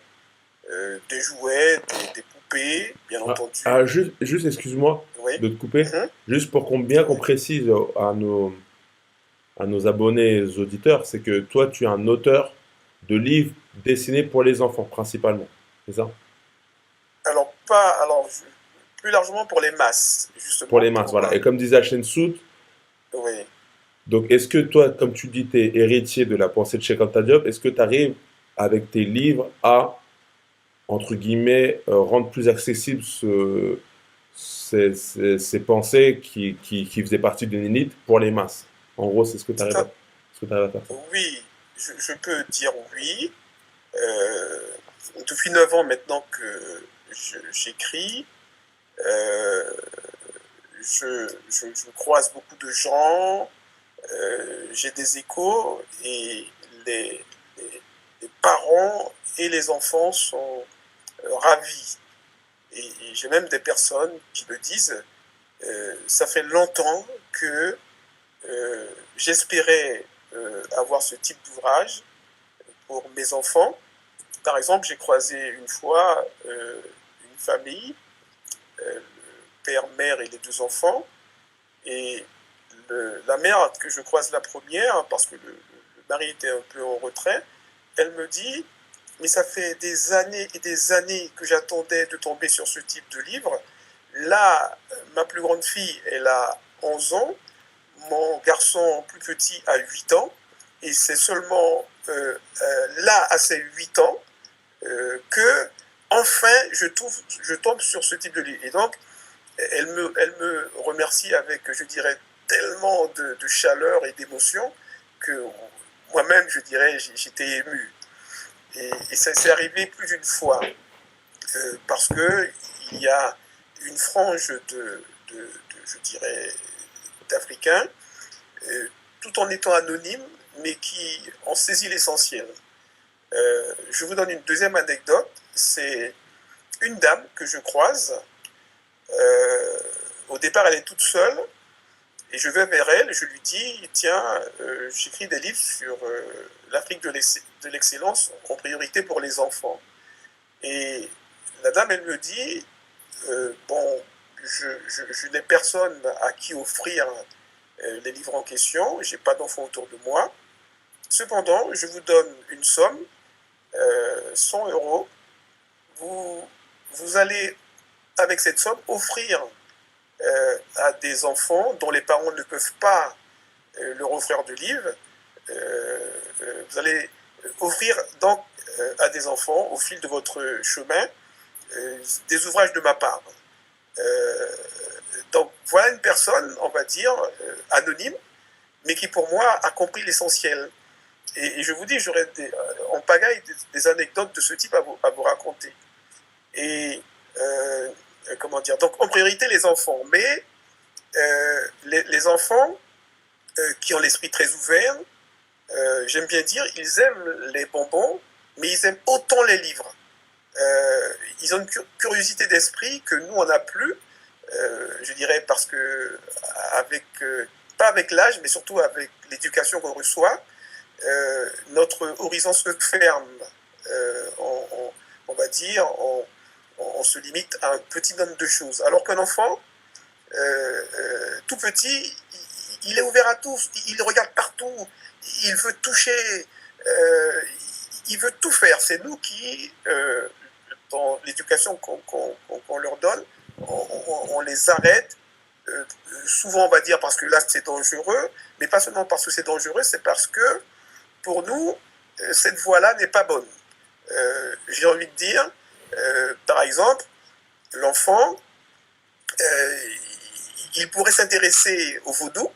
des jouets, des poupées couper, bien Ah, entendu. juste excuse-moi Oui. de te couper, Mhm. juste pour qu'on précise à nos abonnés et aux auditeurs, c'est que toi, tu es un auteur de livres dessinés pour les enfants, principalement. C'est ça? Alors, pas, alors, plus largement pour les masses, Pour justement, les masses, voilà. Et comme disait Hachem Sout, oui. donc est-ce que toi, comme tu dis, tu es héritier de la pensée de Cheikh Anta Diop, est-ce que tu arrives, avec tes livres, à, entre guillemets, rendre plus accessible ces pensées qui faisaient partie d'une élite pour les masses? En gros, c'est ce que tu Tout arrives à, à, ce que tu arrives à faire ça. oui, je peux dire oui. Euh, Depuis 9 ans maintenant que j'écris, euh, je croise beaucoup de gens, j'ai des échos et les, les- les parents et les enfants sont ravis. Et j'ai même des personnes qui me disent, ça fait longtemps que j'espérais avoir ce type d'ouvrage pour mes enfants. Par exemple, j'ai croisé une fois une famille, père, mère et les 2 enfants, et la mère que je croise la première, parce que le mari était un peu en retrait, elle me dit, mais ça fait des années et des années que j'attendais de tomber sur ce type de livre. Là, ma plus grande fille, elle a 11 ans, mon garçon plus petit a 8 ans, et c'est seulement là, à ces 8 ans, que enfin je tombe sur ce type de livre. Et donc, elle me remercie avec, je dirais, tellement de chaleur et d'émotion que moi-même, je dirais, j'étais ému. Et ça s'est arrivé plus d'une fois, parce que il y a une frange je dirais, d'Africains, tout en étant anonymes, mais qui ont saisi l'essentiel. Je vous donne une deuxième anecdote. C'est une dame que je croise. Euh, Au départ, elle est toute seule. Et je vais vers elle, je lui dis, tiens, j'écris des livres sur l'Afrique de l'excellence en priorité pour les enfants. Et la dame, elle me dit, bon, je n'ai personne à qui offrir les livres en question, j'ai pas d'enfants autour de moi. Cependant, je vous donne une somme, 100 euros. Vous, vous allez, avec cette somme, offrir à des enfants dont les parents ne peuvent pas leur offrir de livres. Vous allez offrir donc à des enfants, au fil de votre chemin, des ouvrages de ma part. Euh, donc voilà une personne, on va dire, anonyme, mais qui pour moi a compris l'essentiel. Et je vous dis, j'aurais en pagaille des anecdotes de ce type à vous raconter. Et comment dire, donc en priorité les enfants, mais les enfants qui ont l'esprit très ouvert, j'aime bien dire, ils aiment les bonbons, mais ils aiment autant les livres. Ils ont une curiosité d'esprit que nous on n'a plus, je dirais parce que avec pas avec l'âge, mais surtout avec l'éducation qu'on reçoit, notre horizon se ferme. On va dire, on se limite à un petit nombre de choses. Alors qu'un enfant, tout petit, il est ouvert à tout, il regarde partout, il veut toucher, euh, il veut tout faire. C'est nous qui, dans l'éducation qu'on leur donne, on les arrête. Souvent, on va dire parce que là, c'est dangereux, mais pas seulement parce que c'est dangereux, c'est parce que pour nous, cette voie-là n'est pas bonne. J'ai envie de dire, par exemple, l'enfant, euh, il pourrait s'intéresser au vaudou,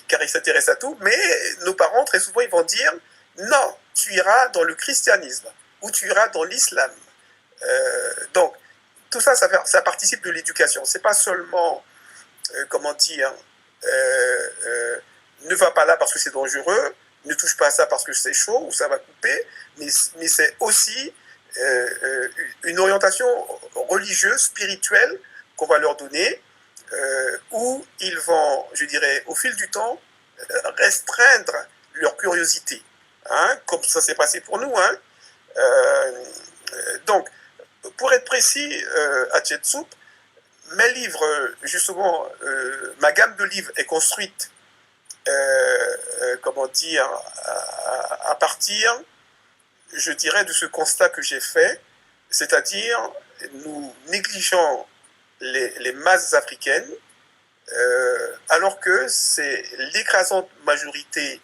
car il s'intéresse à tout, mais nos parents, très souvent, ils vont dire, non, tu iras dans le christianisme, ou tu iras dans l'islam. Donc, tout ça, ça participe de l'éducation. C'est pas seulement, comment dire, ne va pas là parce que c'est dangereux, ne touche pas à ça parce que c'est chaud ou ça va couper, mais c'est aussi une orientation religieuse, spirituelle qu'on va leur donner, où ils vont, je dirais, au fil du temps, restreindre leur curiosité, hein, comme ça s'est passé pour nous. Hein. Donc, pour être précis, Hatshepsut, mes livres, justement, ma gamme de livres est construite, comment dire, à partir, je dirais, de ce constat que j'ai fait, c'est-à-dire nous négligeons les masses africaines, alors que c'est l'écrasante majorité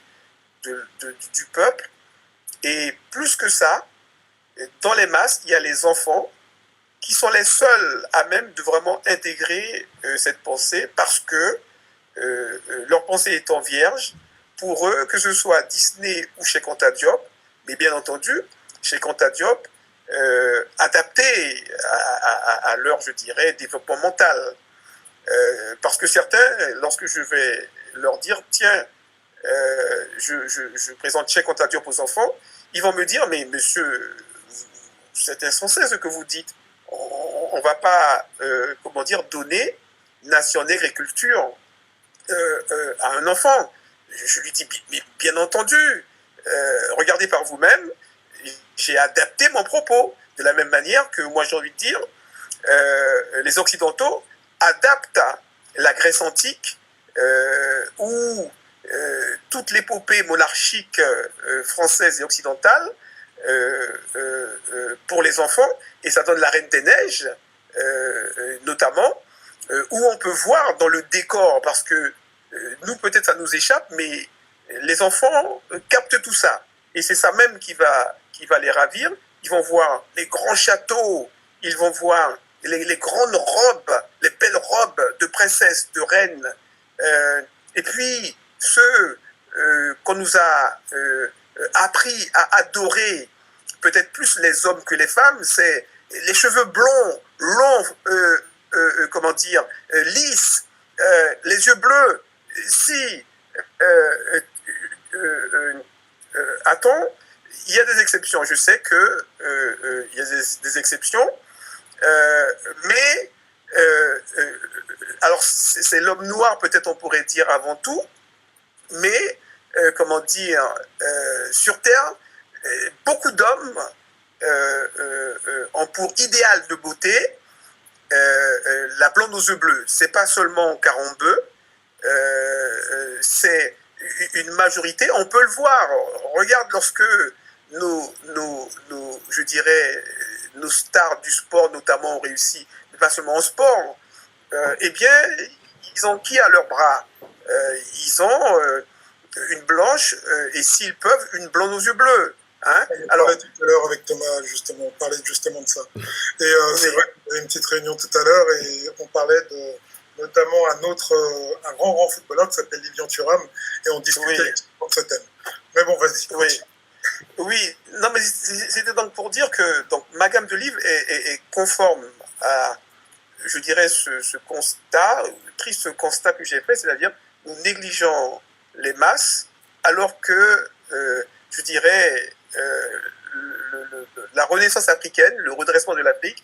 du peuple, et plus que ça, dans les masses, il y a les enfants qui sont les seuls à même de vraiment intégrer cette pensée parce que leur pensée étant vierge, pour eux, que ce soit Disney ou Cheikh Anta Diop, mais bien entendu, Cheikh Anta Diop, adapté à leur, je dirais, développement mental. Parce que certains, lorsque je vais leur dire, tiens, je présente Cheikh Anta Diop aux enfants, ils vont me dire, mais monsieur, c'est insensé ce que vous dites. On ne va pas, comment dire, donner nation, nègre et culture à un enfant. Je lui dis, mais bien entendu, regardez par vous-même, j'ai adapté mon propos de la même manière que moi j'ai envie de dire, les Occidentaux adaptent la Grèce antique où toute l'épopée monarchique française et occidentale pour les enfants, et ça donne la Reine des Neiges, notamment, où on peut voir dans le décor, parce que nous, peut-être ça nous échappe, mais les enfants captent tout ça. Et c'est ça même qui va les ravir. Ils vont voir les grands châteaux, ils vont voir les grandes robes, les belles robes de princesses, de reines. Et puis, ceux qu'on nous a appris à adorer, peut-être plus les hommes que les femmes, c'est les cheveux blonds, longs, comment dire, lisses, les yeux bleus. Si, attends, il y a des exceptions. Je sais que il y a des exceptions, mais alors c'est l'homme noir, peut-être on pourrait dire avant tout, mais comment dire, sur Terre, beaucoup d'hommes ont pour idéal de beauté la blonde aux yeux bleus. C'est pas seulement Carambeu, c'est une majorité. On peut le voir. Regarde lorsque je dirais, nos stars du sport notamment ont réussi, mais pas seulement en sport. Eh bien, ils ont qui à leurs bras? Ils ont une blanche et s'ils peuvent, une blonde aux yeux bleus. Hein? On parlait tout à l'heure avec Thomas, justement, on parlait justement de ça. Et c'est vrai qu'on avait une petite réunion tout à l'heure et on parlait notamment un grand footballeur qui s'appelle Lilian Thuram et on discutait de ce thème. Mais bon, vas-y. Oui, non, mais c'était donc pour dire que donc, ma gamme de livres est conforme à, je dirais, ce constat, triste constat que j'ai fait, c'est-à-dire nous négligeons les masses alors que, je dirais, la renaissance africaine, le redressement de l'Afrique,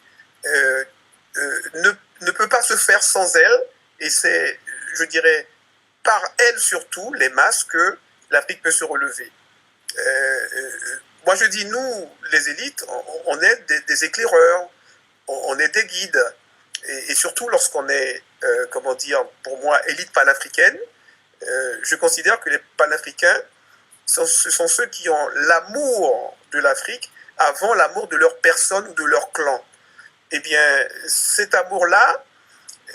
ne peut pas se faire sans elle, et c'est, je dirais, par elle surtout, les masses, que l'Afrique peut se relever. Moi je dis, nous, les élites, on est des éclaireurs, on est des guides, et surtout lorsqu'on est, comment dire, pour moi, élite panafricaine, je considère que les panafricains, ce sont ceux qui ont l'amour de l'Afrique avant l'amour de leur personne ou de leur clan. Eh bien, cet amour-là,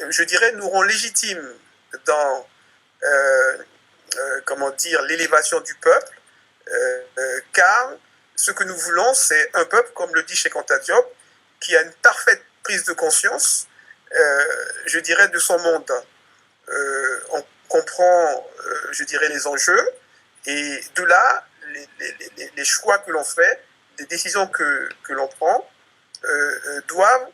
je dirais, nous rend légitimes dans, comment dire, l'élévation du peuple, car ce que nous voulons, c'est un peuple, comme le dit Cheikh Anta Diop, qui a une parfaite prise de conscience, je dirais, de son monde. On comprend, je dirais, les enjeux, et de là, les choix que l'on fait, les décisions que l'on prend, doivent,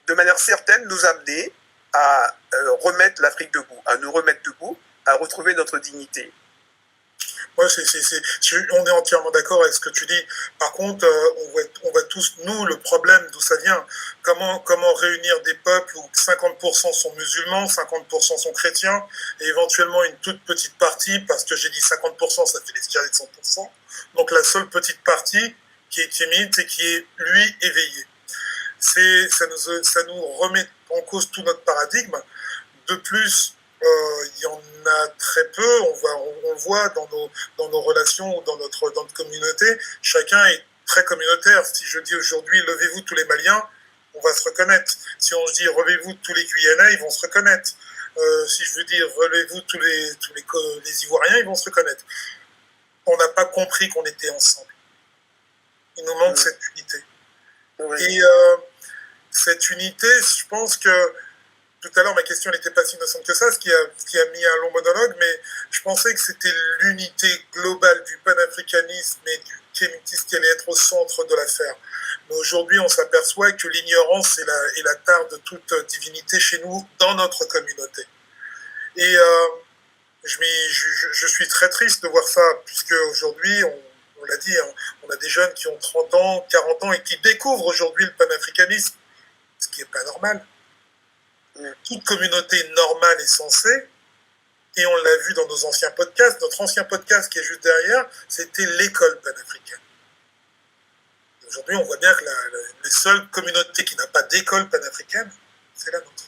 de manière certaine, nous amener à remettre l'Afrique debout, à nous remettre debout, à retrouver notre dignité. Ouais, on est entièrement d'accord avec ce que tu dis. Par contre, on voit tous, nous, le problème d'où ça vient. Comment réunir des peuples où 50% sont musulmans, 50% sont chrétiens, et éventuellement une toute petite partie, parce que j'ai dit 50%, ça fait déjà les 100%. Donc la seule petite partie qui est timide et qui est, lui, éveillé. Ça nous remet en cause tout notre paradigme. De plus, il y en a très peu. On voit dans nos relations, dans notre communauté, chacun est très communautaire. Si je dis aujourd'hui levez-vous tous les Maliens, on va se reconnaître. Si on dit relevez-vous tous les Guyanais, ils vont se reconnaître. Si je veux dire relevez-vous tous les Ivoiriens, ils vont se reconnaître. On n'a pas compris qu'on était ensemble. Il nous manque cette unité. Oui. Et cette unité, je pense que tout à l'heure, ma question n'était pas si innocente que ça, ce qui a mis un long monologue, mais je pensais que c'était l'unité globale du panafricanisme et du kémitisme qui allait être au centre de l'affaire. Mais aujourd'hui, on s'aperçoit que l'ignorance est la tare de toute divinité chez nous, dans notre communauté. Et je suis très triste de voir ça, puisque aujourd'hui, on l'a dit, hein, on a des jeunes qui ont 30 ans, 40 ans et qui découvrent aujourd'hui le panafricanisme, ce qui n'est pas normal. Toute communauté normale est censée, et on l'a vu dans nos anciens podcasts, notre ancien podcast qui est juste derrière, c'était l'école panafricaine. Aujourd'hui, on voit bien que les seules communautés qui n'ont pas d'école panafricaine, c'est la nôtre.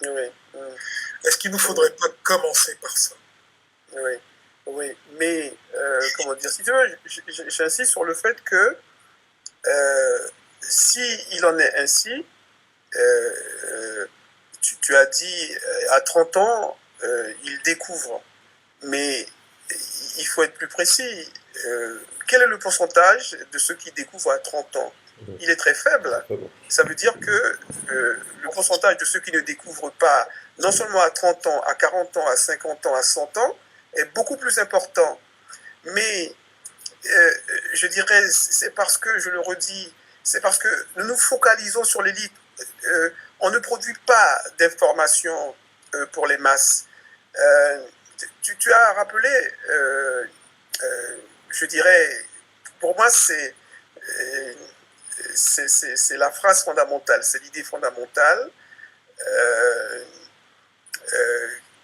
Oui. Est-ce qu'il ne nous faudrait pas commencer par ça? Oui, mais comment dire, si tu veux, j'insiste sur le fait que si il en est ainsi, tu as dit à 30 ans, il découvre, mais il faut être plus précis. Quel est le pourcentage de ceux qui découvrent à 30 ans? Il est très faible. Ça veut dire que le pourcentage de ceux qui ne découvrent pas, non seulement à 30 ans, à 40 ans, à 50 ans, à 100 ans, est beaucoup plus important. Mais je dirais, c'est parce que, je le redis, c'est parce que nous nous focalisons sur l'élite. On ne produit pas d'informations pour les masses. Tu as rappelé, je dirais, pour moi, c'est la phrase fondamentale, c'est l'idée fondamentale.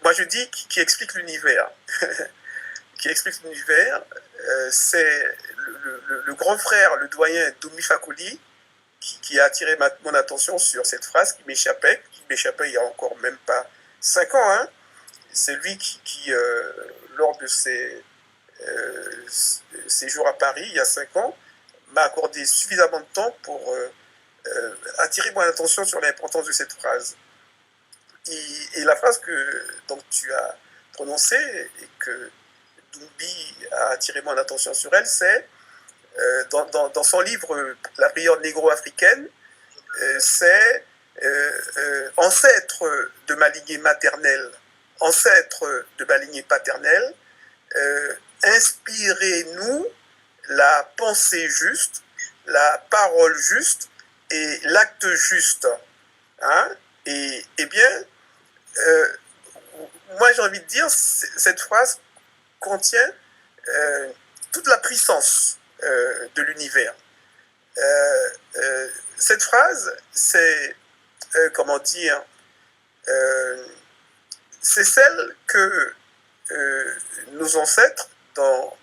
Moi, je dis qui explique l'univers. Qui explique l'univers, c'est le grand frère, le doyen Domi Fakoli, qui a attiré mon attention sur cette phrase qui m'échappait il n'y a encore même pas 5 ans. Hein. C'est lui qui lors de ses jours à Paris, il y a 5 ans, m'a accordé suffisamment de temps pour attirer mon attention sur l'importance de cette phrase. Et la phrase que donc, tu as prononcée et que Doumbie a attiré mon attention sur elle, c'est dans son livre La prière négro-africaine, c'est ancêtre de ma lignée maternelle, ancêtre de ma lignée paternelle, inspirez-nous la pensée juste, la parole juste et l'acte juste. Hein? Et bien, moi j'ai envie de dire, cette phrase contient toute la puissance de l'univers. Cette phrase, c'est, comment dire, c'est celle que nos ancêtres, dans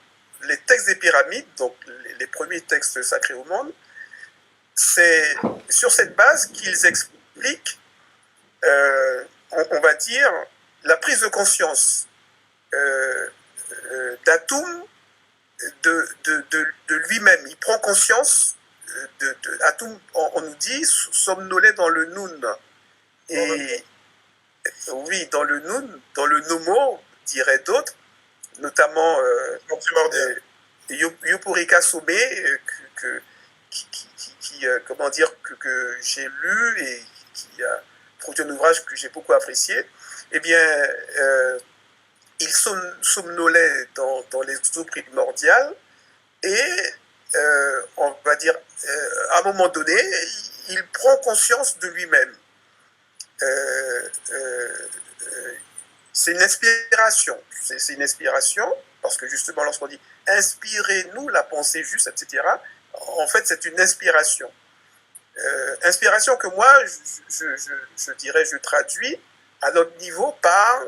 les textes des pyramides, donc les premiers textes sacrés au monde, c'est sur cette base qu'ils expliquent, on va dire, la prise de conscience d'Atoum de lui-même. Il prend conscience Atoum, on nous dit, somnolait dans le Noun. Et oui, dans le Noun, dans le Nomo, diraient d'autres, notamment Yopurika Somé, comment dire, que j'ai lu et qui a produit un ouvrage que j'ai beaucoup apprécié. Eh bien, il somnolait dans les eaux primordiales et, on va dire, à un moment donné, il prend conscience de lui-même. C'est une inspiration. C'est une inspiration, parce que justement, lorsqu'on dit « inspirez-nous la pensée juste », etc., en fait, c'est une inspiration. Inspiration que moi, je dirais, je traduis à notre niveau par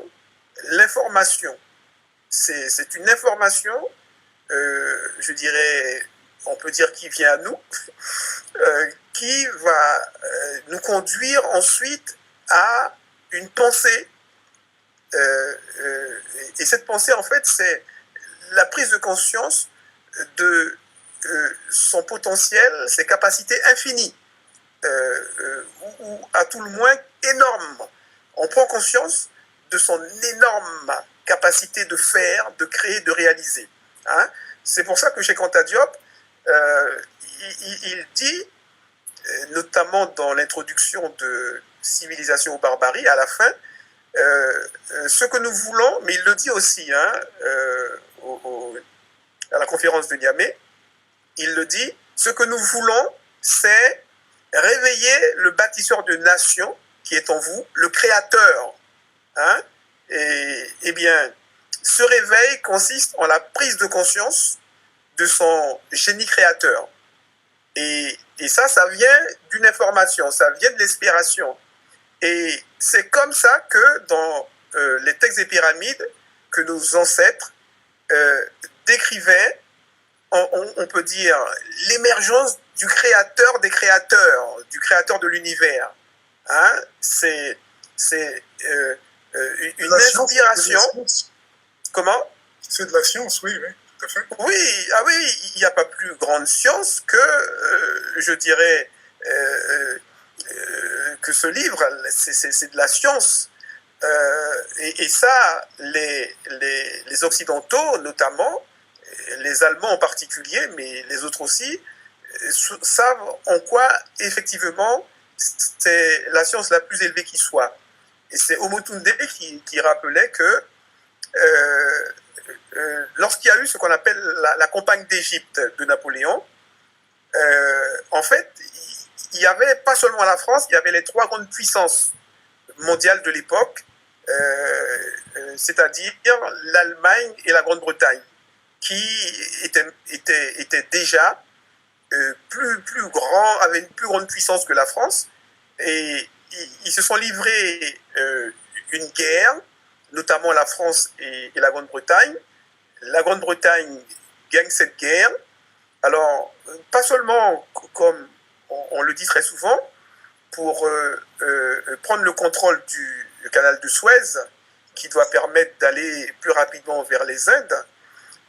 l'information. C'est une information, je dirais, on peut dire qui vient à nous, qui va nous conduire ensuite à une pensée. Et cette pensée, en fait, c'est la prise de conscience de son potentiel, ses capacités infinies, ou à tout le moins énormes. On prend conscience de son énorme capacité de faire, de créer, de réaliser. Hein? C'est pour ça que chez Anta Diop, il dit, notamment dans l'introduction de Civilisation ou barbarie, à la fin, ce que nous voulons, mais il le dit aussi hein, à la conférence de Niamey, il le dit, ce que nous voulons, c'est réveiller le bâtisseur de nations qui est en vous, le créateur. Hein? Et bien, ce réveil consiste en la prise de conscience de son génie créateur. Et ça vient d'une information, ça vient de l'inspiration. Et c'est comme ça que dans les textes des pyramides, que nos ancêtres décrivaient, on peut dire, l'émergence du créateur des créateurs, du créateur de l'univers. Hein? C'est une inspiration. Comment? C'est de la science, oui, tout à fait. Oui, ah oui, il n'y a pas plus grande science que, je dirais, que ce livre, c'est de la science. Et ça, les Occidentaux, notamment, les Allemands en particulier, mais les autres aussi, savent en quoi, effectivement, c'est la science la plus élevée qui soit. Et c'est Omotunde qui rappelait que lorsqu'il y a eu ce qu'on appelle la campagne d'Égypte de Napoléon, en fait, il n'y avait pas seulement la France, il y avait les trois grandes puissances mondiales de l'époque, c'est-à-dire l'Allemagne et la Grande-Bretagne, qui étaient déjà plus grands, avaient une plus grande puissance que la France, et ils se sont livrés une guerre, notamment la France et la Grande-Bretagne. La Grande-Bretagne gagne cette guerre. Alors, pas seulement, comme on le dit très souvent, pour prendre le contrôle du canal de Suez, qui doit permettre d'aller plus rapidement vers les Indes,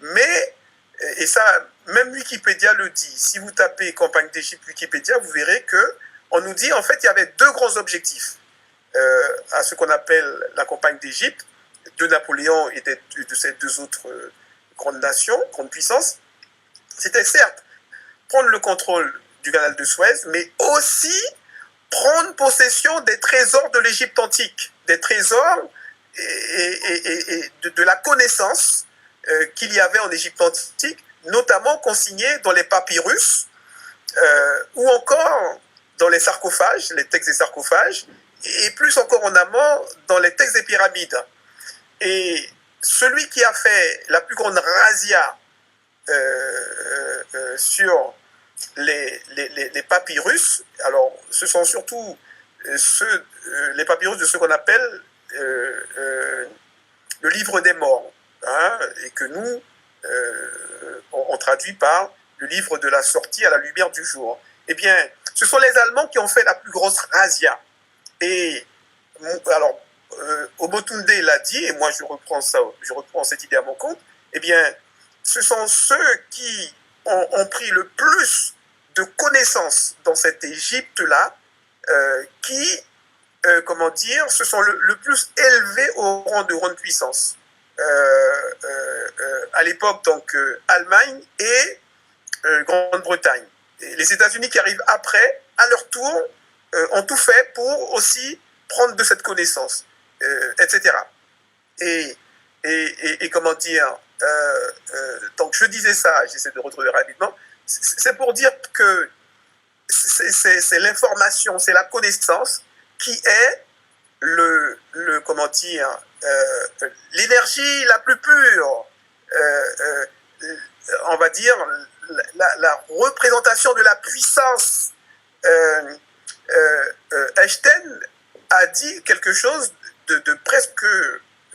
mais, et ça, même Wikipédia le dit, si vous tapez campagne d'Égypte Wikipédia, vous verrez que on nous dit, en fait, il y avait deux grands objectifs à ce qu'on appelle la campagne d'Égypte, de Napoléon et de ces deux autres grandes nations, grandes puissances. C'était certes prendre le contrôle du canal de Suez, mais aussi prendre possession des trésors de l'Égypte antique, des trésors et de la connaissance qu'il y avait en Égypte antique, notamment consignés dans les papyrus ou encore dans les sarcophages, les textes des sarcophages, et plus encore en amont dans les textes des pyramides. Et celui qui a fait la plus grande razzia sur les papyrus, alors ce sont surtout les papyrus de ce qu'on appelle le livre des morts, hein, et que nous, on traduit par le livre de la sortie à la lumière du jour. Eh bien, ce sont les Allemands qui ont fait la plus grosse razzia. Et alors, Omotunde l'a dit, et moi je reprends cette idée à mon compte, eh bien, ce sont ceux qui ont pris le plus de connaissances dans cette Égypte-là, qui, comment dire, se sont le plus élevés au rang de grande puissance. À l'époque, donc, Allemagne et Grande-Bretagne. Et les États-Unis qui arrivent après, à leur tour, ont tout fait pour aussi prendre de cette connaissance, etc. Et comment dire, donc je disais ça, j'essaie de retrouver rapidement, c'est pour dire que c'est l'information, c'est la connaissance qui est comment dire, l'énergie la plus pure, on va dire, la représentation de la puissance. Einstein a dit quelque chose de presque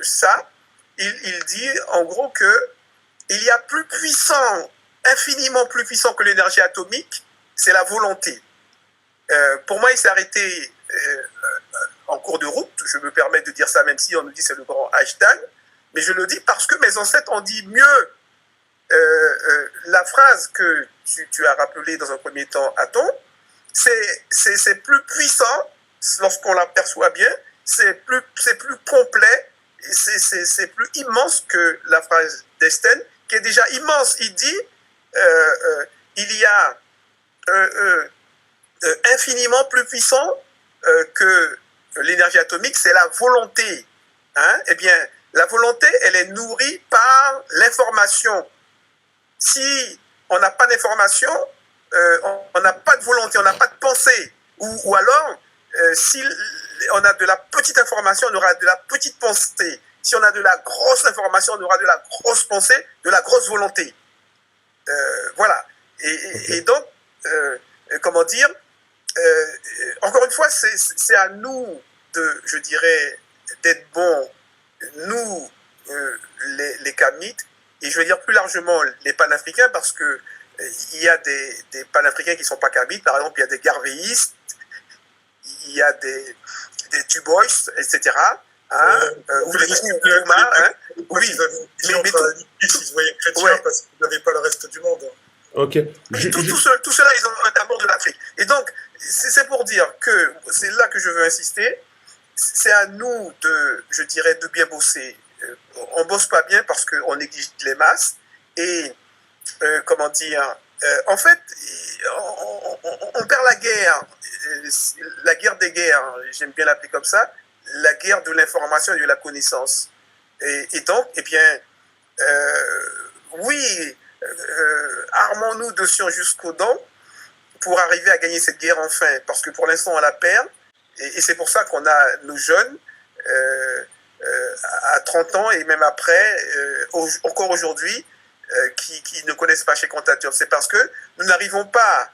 ça. Il dit en gros que il y a plus puissant infiniment plus puissant que l'énergie atomique, c'est la volonté. Pour moi, il s'est arrêté en cours de route. Je me permets de dire ça, même si on nous dit que c'est le grand Einstein. Mais je le dis parce que mes ancêtres ont dit mieux la phrase que tu as rappelée dans un premier temps, Aton. C'est plus puissant lorsqu'on l'aperçoit bien, c'est plus complet, c'est plus immense que la phrase d'Einstein, qui est déjà immense. Il dit il y a infiniment plus puissant que l'énergie atomique, c'est la volonté. Hein? Eh bien, la volonté, elle est nourrie par l'information. Si on n'a pas d'information, on n'a pas de volonté, on n'a pas de pensée. Ou alors, si on a de la petite information, on aura de la petite pensée. Si on a de la grosse information, on aura de la grosse pensée, de la grosse volonté. Voilà. Et donc, comment dire, encore une fois, c'est à nous je dirais, d'être bons, nous, les Kamites, et je veux dire plus largement les panafricains, parce que il y a des panafricains qui ne sont pas Kamites, par exemple, il y a des garvéistes, il y a des Dubois, etc. Hein, ou les Nkrumah, hein, oui, mais ils se voyaient chrétiens parce qu'ils n'avaient pas le reste du monde. Ok. Tout cela, ils ont un amour de l'Afrique. Et donc, c'est pour dire que, c'est là que je veux insister, c'est à nous je dirais, de bien bosser. On ne bosse pas bien parce qu'on néglige les masses. Et, comment dire, en fait, on perd la guerre des guerres, j'aime bien l'appeler comme ça, la guerre de l'information et de la connaissance. Et donc, eh bien, oui, armons-nous de science jusqu'aux dents pour arriver à gagner cette guerre enfin, parce que pour l'instant, on la perd. Et c'est pour ça qu'on a nos jeunes, à 30 ans et même après, encore aujourd'hui, qui ne connaissent pas Cheikh Anta Diop. C'est parce que nous n'arrivons pas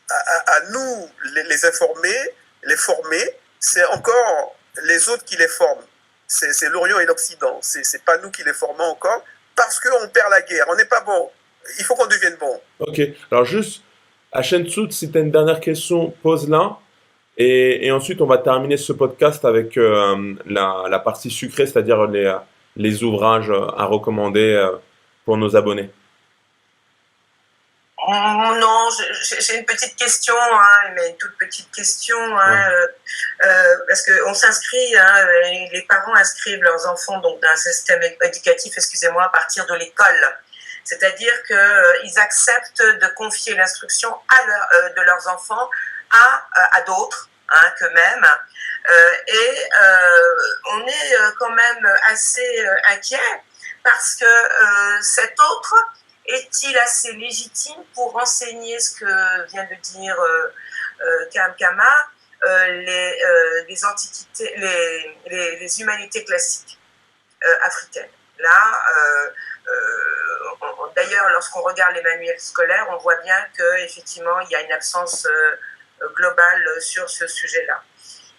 à nous les informer, les former. C'est encore les autres qui les forment. C'est l'Orient et l'Occident. C'est pas nous qui les formons encore parce qu'on perd la guerre. On n'est pas bon. Il faut qu'on devienne bon. Ok. Alors juste, Hachem Tsout, si tu as une dernière question, pose-la. Et ensuite, on va terminer ce podcast avec la partie sucrée, c'est-à-dire les ouvrages à recommander pour nos abonnés. Non, j'ai une petite question, hein, mais une toute petite question, hein, parce qu'on s'inscrit, hein, les parents inscrivent leurs enfants donc dans un système éducatif, excusez-moi, à partir de l'école. C'est-à-dire qu'ils acceptent de confier l'instruction de leurs enfants à d'autres, hein, qu'eux-mêmes. Et on est quand même assez inquiet parce que cet autre est-il assez légitime pour enseigner ce que vient de dire Kamkama, les antiquités, les humanités classiques africaines. Là, d'ailleurs, lorsqu'on regarde les manuels scolaires, on voit bien qu'effectivement, il y a une absence globale sur ce sujet-là.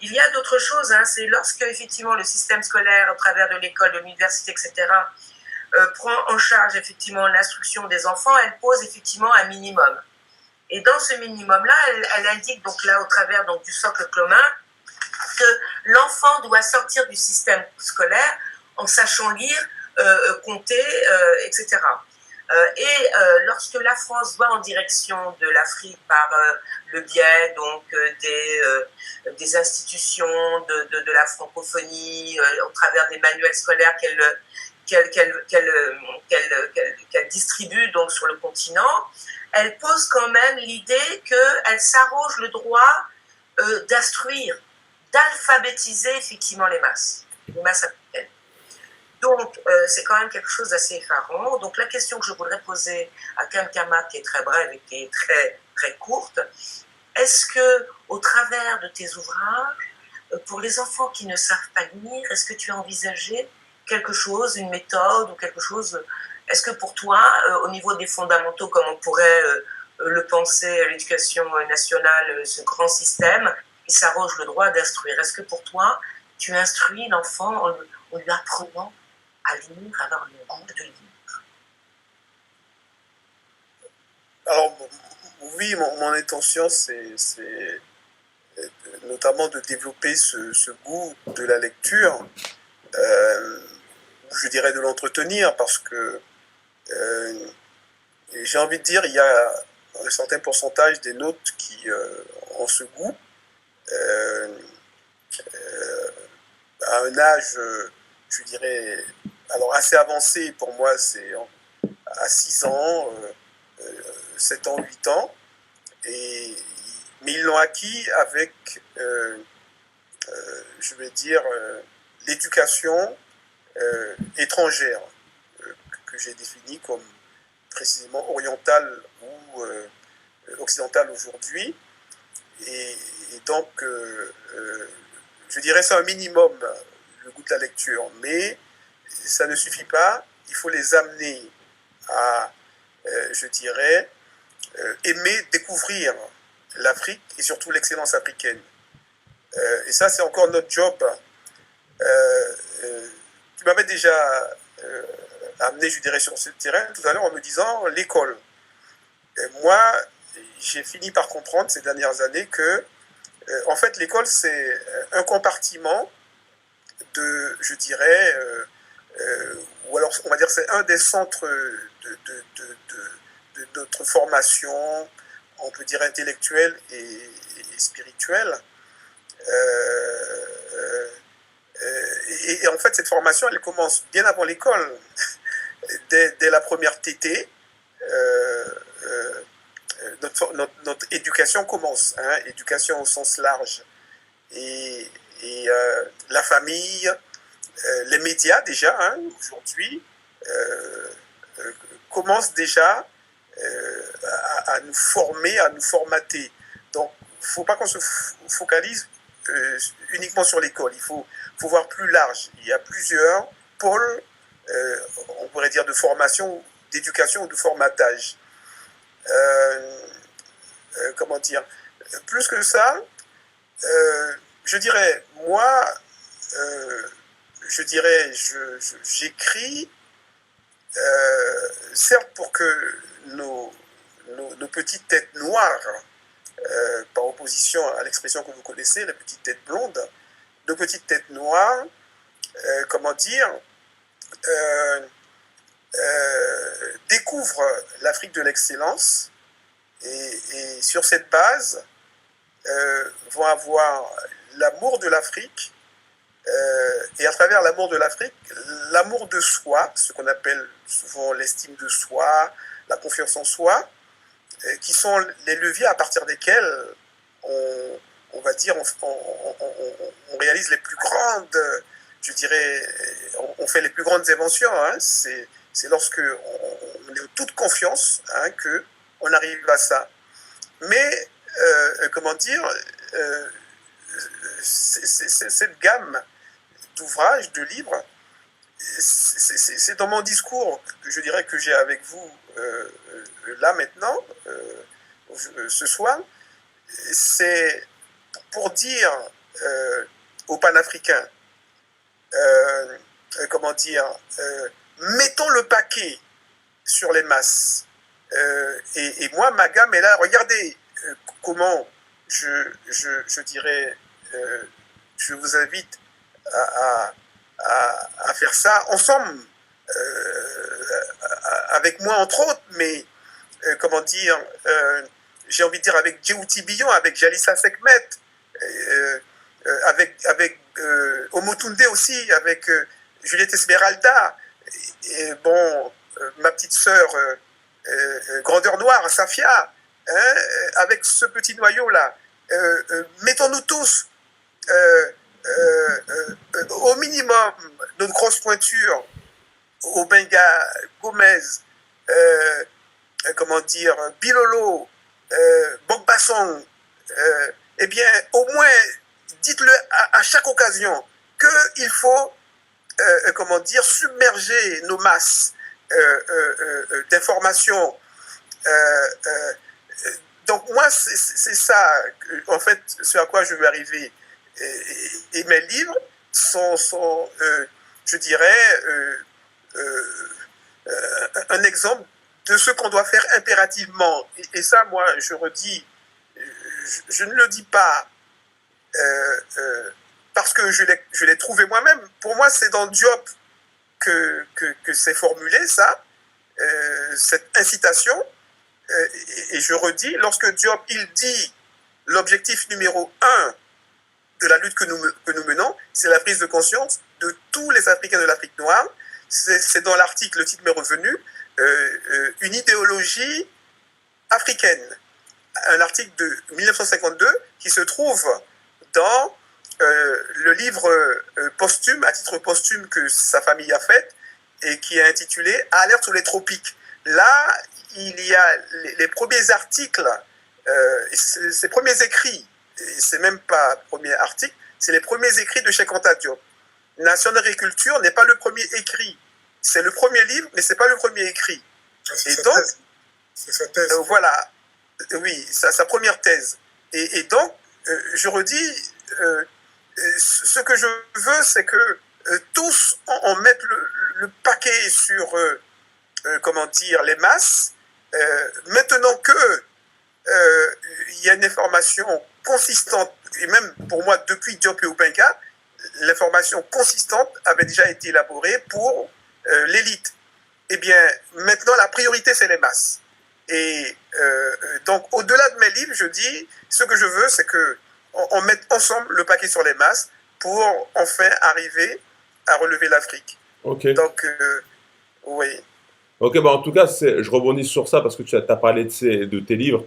Il y a d'autres choses, hein, c'est lorsque effectivement le système scolaire, à travers de l'école, de l'université, etc., prend en charge effectivement l'instruction des enfants, elle pose effectivement un minimum. Et dans ce minimum-là, elle indique donc là au travers donc, du socle commun que l'enfant doit sortir du système scolaire en sachant lire, compter, etc. Lorsque la France va en direction de l'Afrique par le biais donc des institutions de la francophonie, au travers des manuels scolaires qu'elle distribue donc sur le continent, elle pose quand même l'idée qu'elle s'arroge le droit d'instruire, d'alphabétiser effectivement les masses africaines. Donc, c'est quand même quelque chose d'assez effarant. Donc, la question que je voudrais poser à Kamkama, qui est très brève et qui est très, très courte, est-ce que, au travers de tes ouvrages, pour les enfants qui ne savent pas lire, est-ce que tu as envisagé quelque chose, une méthode ou quelque chose? Est-ce que pour toi, au niveau des fondamentaux, comme on pourrait le penser, l'éducation nationale, ce grand système, il s'arroge le droit d'instruire. Est-ce que pour toi, tu instruis l'enfant en lui apprenant à lire, à avoir le goût de lire? Alors, oui, mon intention, c'est notamment de développer ce goût de la lecture, je dirais de l'entretenir, parce que j'ai envie de dire, il y a un certain pourcentage des nôtres qui ont ce goût. Euh, à un âge, je dirais, alors assez avancé pour moi, c'est à 6 ans, 7 ans, 8 ans. Mais ils l'ont acquis avec, je vais dire, l'éducation étrangère, que j'ai définie comme précisément orientale ou occidentale aujourd'hui. Et donc, je dirais c'est un minimum, le goût de la lecture, mais ça ne suffit pas. Il faut les amener à, je dirais, aimer découvrir l'Afrique et surtout l'excellence africaine. Et ça, c'est encore notre job. Tu m'avais déjà amené, je dirais, sur ce terrain tout à l'heure en me disant l'école. Et moi, j'ai fini par comprendre ces dernières années que, en fait, l'école, c'est un compartiment de, je dirais, ou alors on va dire c'est un des centres de notre formation, on peut dire intellectuelle et spirituelle. Et en fait, cette formation, elle commence bien avant l'école, dès la première tétée. Notre éducation commence, hein, éducation au sens large. Et la famille, les médias déjà, hein, aujourd'hui, commencent déjà à nous former, à nous formater. Donc, il ne faut pas qu'on se focalise uniquement sur l'école. Il faut voir plus large. Il y a plusieurs pôles, on pourrait dire, de formation, d'éducation ou de formatage. Comment dire, plus que ça, je dirais, moi, j'écris, certes pour que nos petites têtes noires, par opposition à l'expression que vous connaissez, les petites têtes blondes, nos petites têtes noires, comment dire, découvrent l'Afrique de l'excellence et sur cette base vont avoir l'amour de l'Afrique et à travers l'amour de l'Afrique, l'amour de soi, ce qu'on appelle souvent l'estime de soi, la confiance en soi, qui sont les leviers à partir desquels on va dire, on réalise les plus grandes, je dirais, on fait les plus grandes inventions. Hein. C'est lorsque on est en toute confiance, hein, qu'on arrive à ça. Mais, comment dire, cette gamme d'ouvrages, de livres, c'est dans mon discours, je dirais, que j'ai avec vous là maintenant, ce soir, c'est pour dire aux panafricains, comment dire, mettons le paquet sur les masses. Et moi, ma gamme est là. Regardez comment je dirais, je vous invite à faire ça ensemble, avec moi entre autres, mais comment dire, j'ai envie de dire avec Djewouti Billon, avec Jalissa Sekhmet, avec Omotunde aussi, avec Juliette Esmeralda, et bon, ma petite sœur Grandeur Noire, Safia, hein, avec ce petit noyau-là. Mettons-nous tous au minimum notre grosse pointure, Obenga, Gomez, comment dire, Bilolo, Bogbasson, eh bien, au moins, dites-le à chaque occasion qu'il faut, comment dire, submerger nos masses d'informations. Donc moi, c'est ça, en fait, ce à quoi je veux arriver. Et mes livres sont je dirais, un exemple de ce qu'on doit faire impérativement. Et ça, moi, je redis, je ne le dis pas parce que je l'ai trouvé moi-même. Pour moi, c'est dans Diop que c'est formulé, ça, cette incitation. Et je redis, lorsque Diop, il dit l'objectif numéro 1 de la lutte que nous menons, c'est la prise de conscience de tous les Africains de l'Afrique noire. C'est dans l'article, le titre m'est revenu, une idéologie africaine. Un article de 1952 qui se trouve dans le livre posthume, à titre posthume que sa famille a fait, et qui est intitulé « Alerte sur les tropiques ». Là, il y a les premiers articles, ces premiers écrits, et c'est même pas premier article, c'est les premiers écrits de Cheikh Anta Diop. Nation d'agriculture n'est pas le premier écrit. C'est le premier livre, mais c'est pas le premier écrit. C'est sa thèse. Voilà, oui, sa première thèse. Et donc, je redis, ce que je veux, c'est que tous on mette le paquet sur, comment dire, les masses. Maintenant que il y a une information consistante, et même pour moi, depuis Diop et Obenga, l'information consistante avait déjà été élaborée pour l'élite. Eh bien, maintenant, la priorité, c'est les masses. Et donc, au-delà de mes livres, je dis, ce que je veux, c'est qu'on mette ensemble le paquet sur les masses pour enfin arriver à relever l'Afrique. Ok. Donc, oui. Ok, bah en tout cas, je rebondis sur ça parce que tu as parlé de tes livres.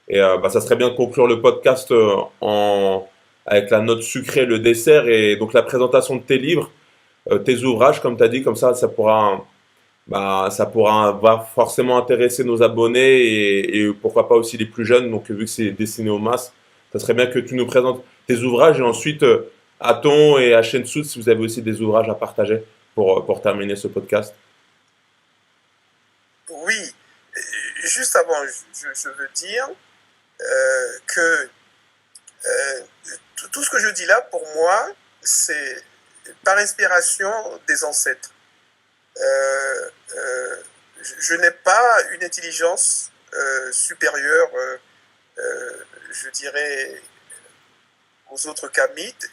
Et bah, ça serait bien de conclure le podcast avec la note sucrée, le dessert, et donc la présentation de tes livres, tes ouvrages, comme tu as dit, comme ça va forcément intéresser nos abonnés et pourquoi pas aussi les plus jeunes. Donc, vu que c'est destiné aux masses, ça serait bien que tu nous présentes tes ouvrages et ensuite, à Ton et à Shensu, si vous avez aussi des ouvrages à partager pour terminer ce podcast. Oui, juste avant, je veux dire que tout ce que je dis là, pour moi, c'est par inspiration des ancêtres. Je n'ai pas une intelligence supérieure, je dirais, aux autres kamites,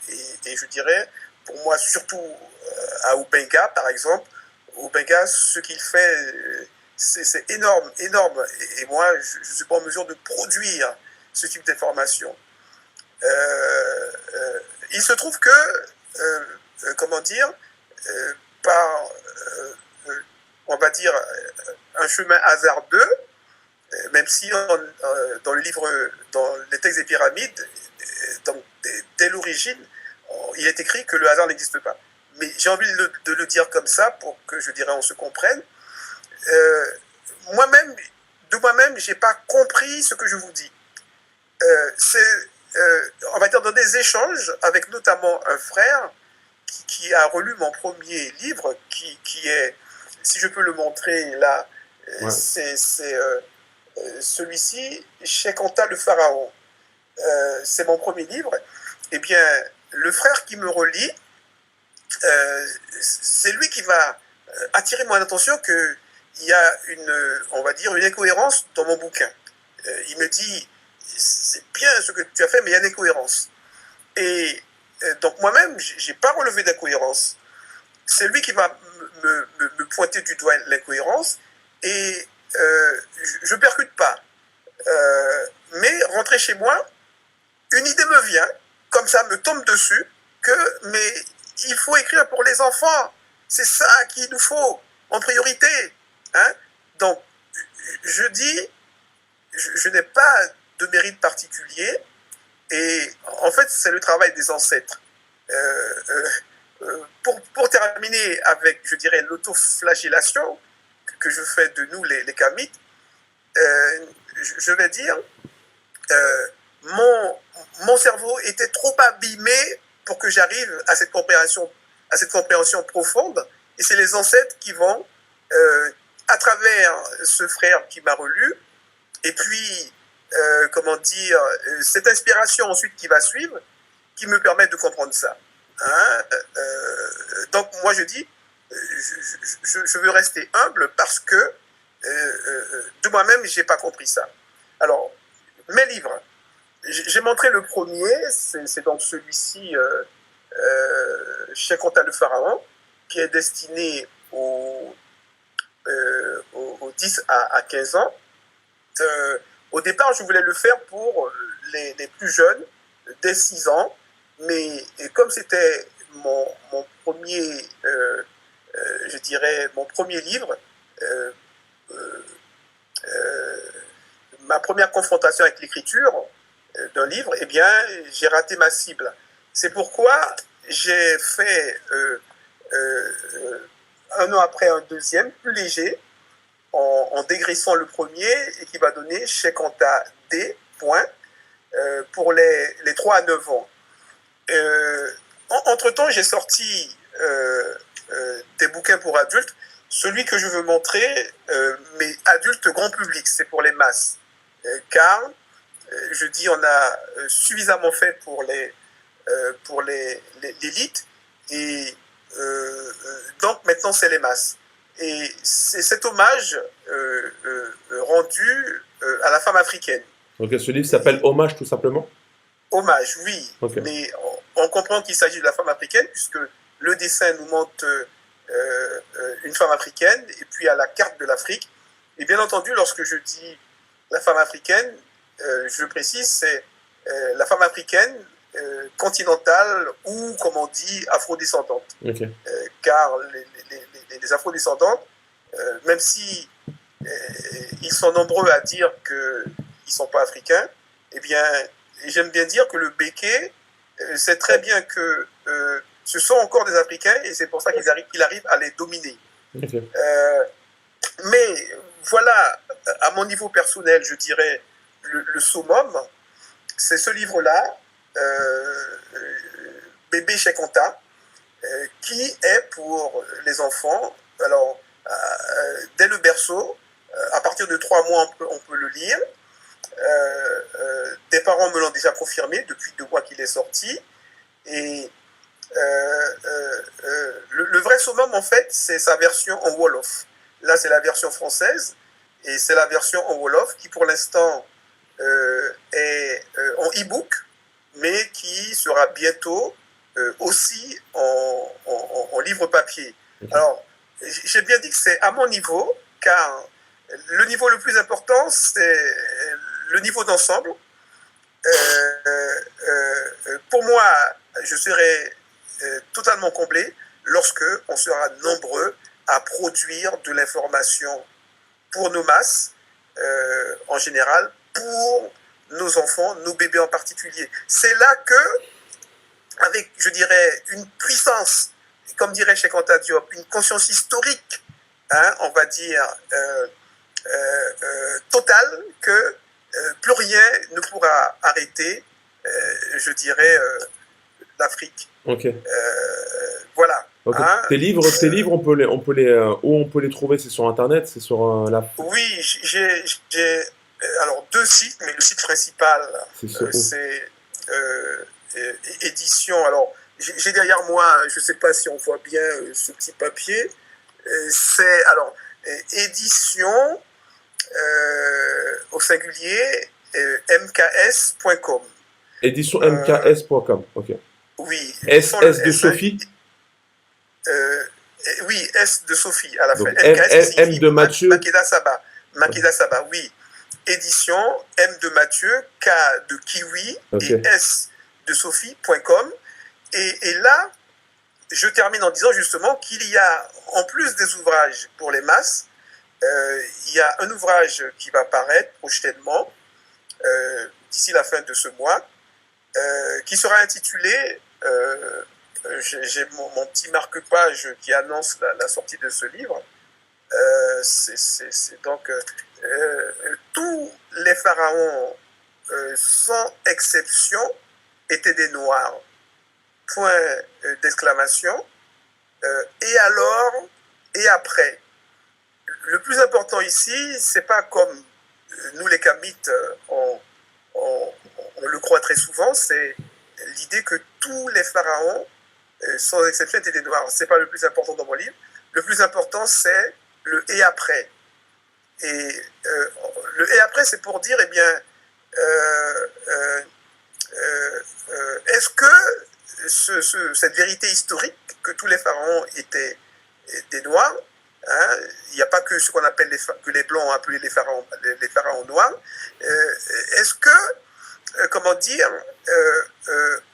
et je dirais, pour moi, surtout à Obenga, par exemple. Obenga, ce qu'il fait, c'est énorme, énorme. Et moi, je ne suis pas en mesure de produire ce type d'information. Il se trouve que, comment dire, par, on va dire, un chemin hasardeux, même si dans le livre, dans les textes des pyramides, dès l'origine, il est écrit que le hasard n'existe pas. Mais j'ai envie de le dire comme ça pour que, je dirais, on se comprenne. Moi-même, je n'ai pas compris ce que je vous dis. C'est, on va dire, dans des échanges avec notamment un frère qui a relu mon premier livre, qui est, si je peux le montrer là, ouais. C'est celui-ci, Cheikh Anta le Pharaon. C'est mon premier livre. Eh bien, le frère qui me relit, c'est lui qui va attirer mon attention qu'il y a on va dire, une incohérence dans mon bouquin. Il me dit, c'est bien ce que tu as fait, mais il y a une incohérence. Et donc moi-même, je n'ai pas relevé d'incohérence. C'est lui qui va me pointer du doigt l'incohérence et je ne percute pas. Mais rentrer chez moi, une idée me vient, comme ça me tombe dessus, mais il faut écrire pour les enfants. C'est ça qu'il nous faut en priorité. Hein? Donc, je dis, je n'ai pas de mérite particulier et en fait, c'est le travail des ancêtres. Pour terminer avec, je dirais, l'autoflagellation que je fais de nous, les kamites, je vais dire, mon cerveau était trop abîmé pour que j'arrive à cette compréhension profonde, et c'est les ancêtres qui vont, à travers ce frère qui m'a relu, et puis, comment dire, cette inspiration ensuite qui va suivre, qui me permet de comprendre ça. Hein? Donc moi je dis, je veux rester humble parce que de moi-même, j'ai pas compris ça. Alors, mes livres, j'ai montré le premier, c'est donc celui-ci, Chez Conta le Pharaon, qui est destiné aux 10 à 15 ans. Au départ, je voulais le faire pour les plus jeunes, dès 6 ans, mais comme c'était mon premier, je dirais, mon premier livre, ma première confrontation avec l'écriture d'un livre, eh bien, j'ai raté ma cible. C'est pourquoi j'ai fait un an après un deuxième, plus léger, en dégraissant le premier et qui va donner Chez Conta D, point, pour les 3 à 9 ans. Entre-temps, j'ai sorti des bouquins pour adultes. Celui que je veux montrer, mais adulte grand public, c'est pour les masses. Car, je dis, on a suffisamment fait pour l'élite, et donc maintenant c'est les masses. Et c'est cet hommage rendu à la femme africaine. Donc ce livre s'appelle Hommage tout simplement. Hommage, oui, Okay. mais on comprend qu'il s'agit de la femme africaine puisque le dessin nous montre une femme africaine et puis à la carte de l'Afrique. Et bien entendu, lorsque je dis la femme africaine, je précise, c'est la femme africaine continentale ou, comme on dit, afrodescendante. Okay. Car les afrodescendantes, même si ils sont nombreux à dire qu'ils ne sont pas africains, eh bien, j'aime bien dire que le béquet sait très bien que ce sont encore des Africains et c'est pour ça qu'il arrive à les dominer. Okay. Mais voilà, à mon niveau personnel, je dirais, le summum, c'est ce livre-là, Bébé Chez Conta, qui est pour les enfants. Alors, dès le berceau, à partir de 3 mois, on peut le lire. Des parents me l'ont déjà confirmé depuis 2 mois qu'il est sorti. Et le vrai summum, en fait, c'est sa version en Wolof. Là, c'est la version française et c'est la version en Wolof qui, pour l'instant, est en e-book, mais qui sera bientôt aussi en livre papier. Okay. Alors, j'ai bien dit que c'est à mon niveau, car le niveau le plus important, c'est le niveau d'ensemble. Pour moi, je serai totalement comblé lorsque on sera nombreux à produire de l'information pour nos masses, en général, pour nos enfants, nos bébés en particulier. C'est là que, avec, je dirais, une puissance, comme dirait Cheikh Anta Diop, une conscience historique, hein, on va dire, totale, que plus rien ne pourra arrêter, je dirais, l'Afrique. Okay. Voilà. Okay. Hein, tes livres, où on peut les trouver? C'est sur Internet, c'est sur la. Oui, j'ai alors 2 sites, mais le site principal, c'est édition. Alors, j'ai derrière moi, je ne sais pas si on voit bien ce petit papier. C'est alors édition au singulier mks.com. Édition mks.com. Ok. Oui. S de Sophie. Oui, S de Sophie à la donc, fin. MKS, M de Mathieu. Makeda Saba. Makeda Saba, oui. Édition, M de Mathieu, K de Kiwi, okay. Et S de Sophie.com. Et là, je termine en disant justement qu'il y a, en plus des ouvrages pour les masses, il y a un ouvrage qui va paraître prochainement, d'ici la fin de ce mois, qui sera intitulé, j'ai mon petit marque-page qui annonce la sortie de ce livre. C'est donc tous les pharaons, sans exception, étaient des noirs. Point d'exclamation. Et alors, et après. Le plus important ici, c'est pas comme nous les Kamites, on le croit très souvent, c'est l'idée que tous les pharaons, sans exception, étaient des noirs. C'est pas le plus important dans mon livre. Le plus important, c'est le et après. et après, c'est pour dire, eh bien, est-ce que cette vérité historique que tous les pharaons étaient des noirs, hein, il n'y a pas que ce qu'on appelle que les blancs ont appelé les pharaons noirs, est-ce que, comment dire,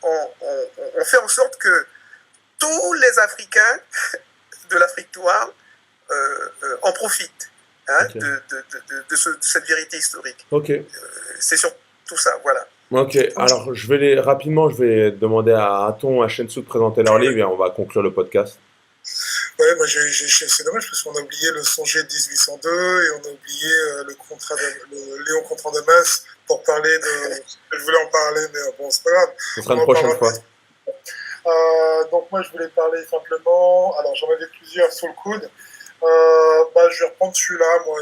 on fait en sorte que tous les Africains de l'Afrique noire en profitent, hein, Ok. de cette vérité historique. Ok. C'est surtout ça, voilà. Ok. Alors, rapidement, je vais demander à Aton, à Shensu de présenter leur livre et on va conclure le podcast. Ouais, moi c'est dommage parce qu'on a oublié le Songé de 1802 et on a oublié le Léon contre Damas pour parler de. Je voulais en parler, mais bon, c'est pas grave. Ce sera une prochaine fois. Donc moi je voulais parler simplement, alors j'en avais plusieurs sur le coude, je vais reprendre celui-là, moi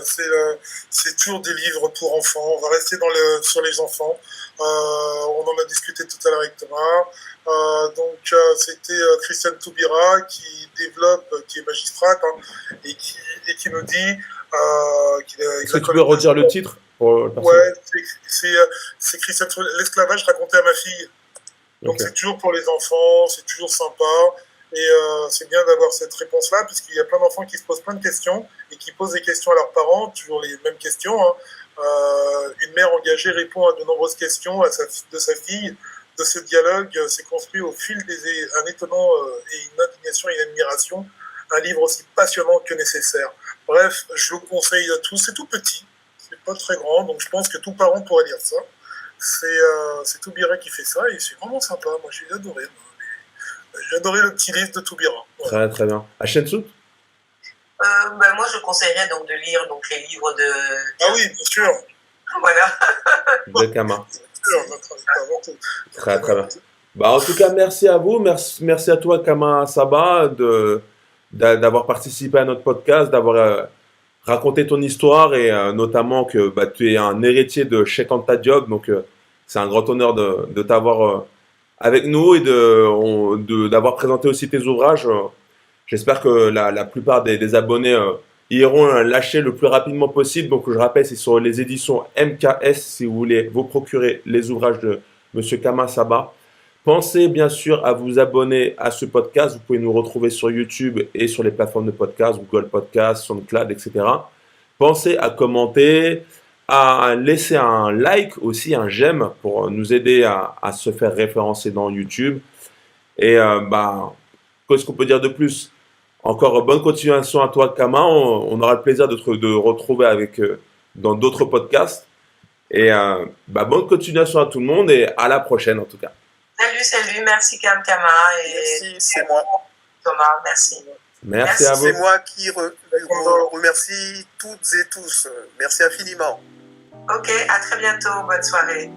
c'est toujours des livres pour enfants, on va rester sur les enfants, on en a discuté tout à l'heure avec Thomas, c'était Christiane Taubira qui est magistrate, hein, et qui nous dit Est-ce que tu peux redire le titre pour ouais, c'est Christiane Taubira, l'esclavage raconté à ma fille. Donc Okay. c'est toujours pour les enfants, c'est toujours sympa, et c'est bien d'avoir cette réponse-là, puisqu'il y a plein d'enfants qui se posent plein de questions, et qui posent des questions à leurs parents, toujours les mêmes questions, hein. Une mère engagée répond à de nombreuses questions de sa fille. De ce dialogue s'est construit au fil un étonnant et une indignation et une admiration, un livre aussi passionnant que nécessaire. Bref, je vous conseille à tous, c'est tout petit, c'est pas très grand, donc je pense que tout parent pourrait lire ça. C'est Taubira qui fait ça et c'est vraiment sympa. Moi, j'ai adoré. J'ai adoré le petit livre de Taubira. Ouais. Très, très bien. À Shensu Moi, je conseillerais donc de lire donc, les livres de... Ah oui, bien sûr. Voilà. de Kama. Avant tout. Très, très bien. En tout cas, merci à vous. Merci à toi, Kama Saba, d'avoir participé à notre podcast, d'avoir raconté ton histoire et notamment que tu es un héritier de Cheikh Anta Diop. Donc, c'est un grand honneur de t'avoir avec nous et d'avoir présenté aussi tes ouvrages. J'espère que la plupart des abonnés iront lâcher le plus rapidement possible. Donc, je rappelle, c'est sur les éditions MKS si vous voulez vous procurer les ouvrages de Monsieur Kama Saba. Pensez bien sûr à vous abonner à ce podcast. Vous pouvez nous retrouver sur YouTube et sur les plateformes de podcast, Google Podcast, SoundCloud, etc. Pensez à commenter, à laisser un like aussi, un j'aime pour nous aider à se faire référencer dans YouTube. Et qu'est-ce qu'on peut dire de plus? Encore bonne continuation à toi, Kama. On aura le plaisir de retrouver dans d'autres podcasts. Et bonne continuation à tout le monde et à la prochaine en tout cas. Salut, merci Kama. Merci, c'est moi. Thomas, merci. Merci à vous. C'est moi qui remercie toutes et tous. Merci infiniment. Ok, à très bientôt. Bonne soirée.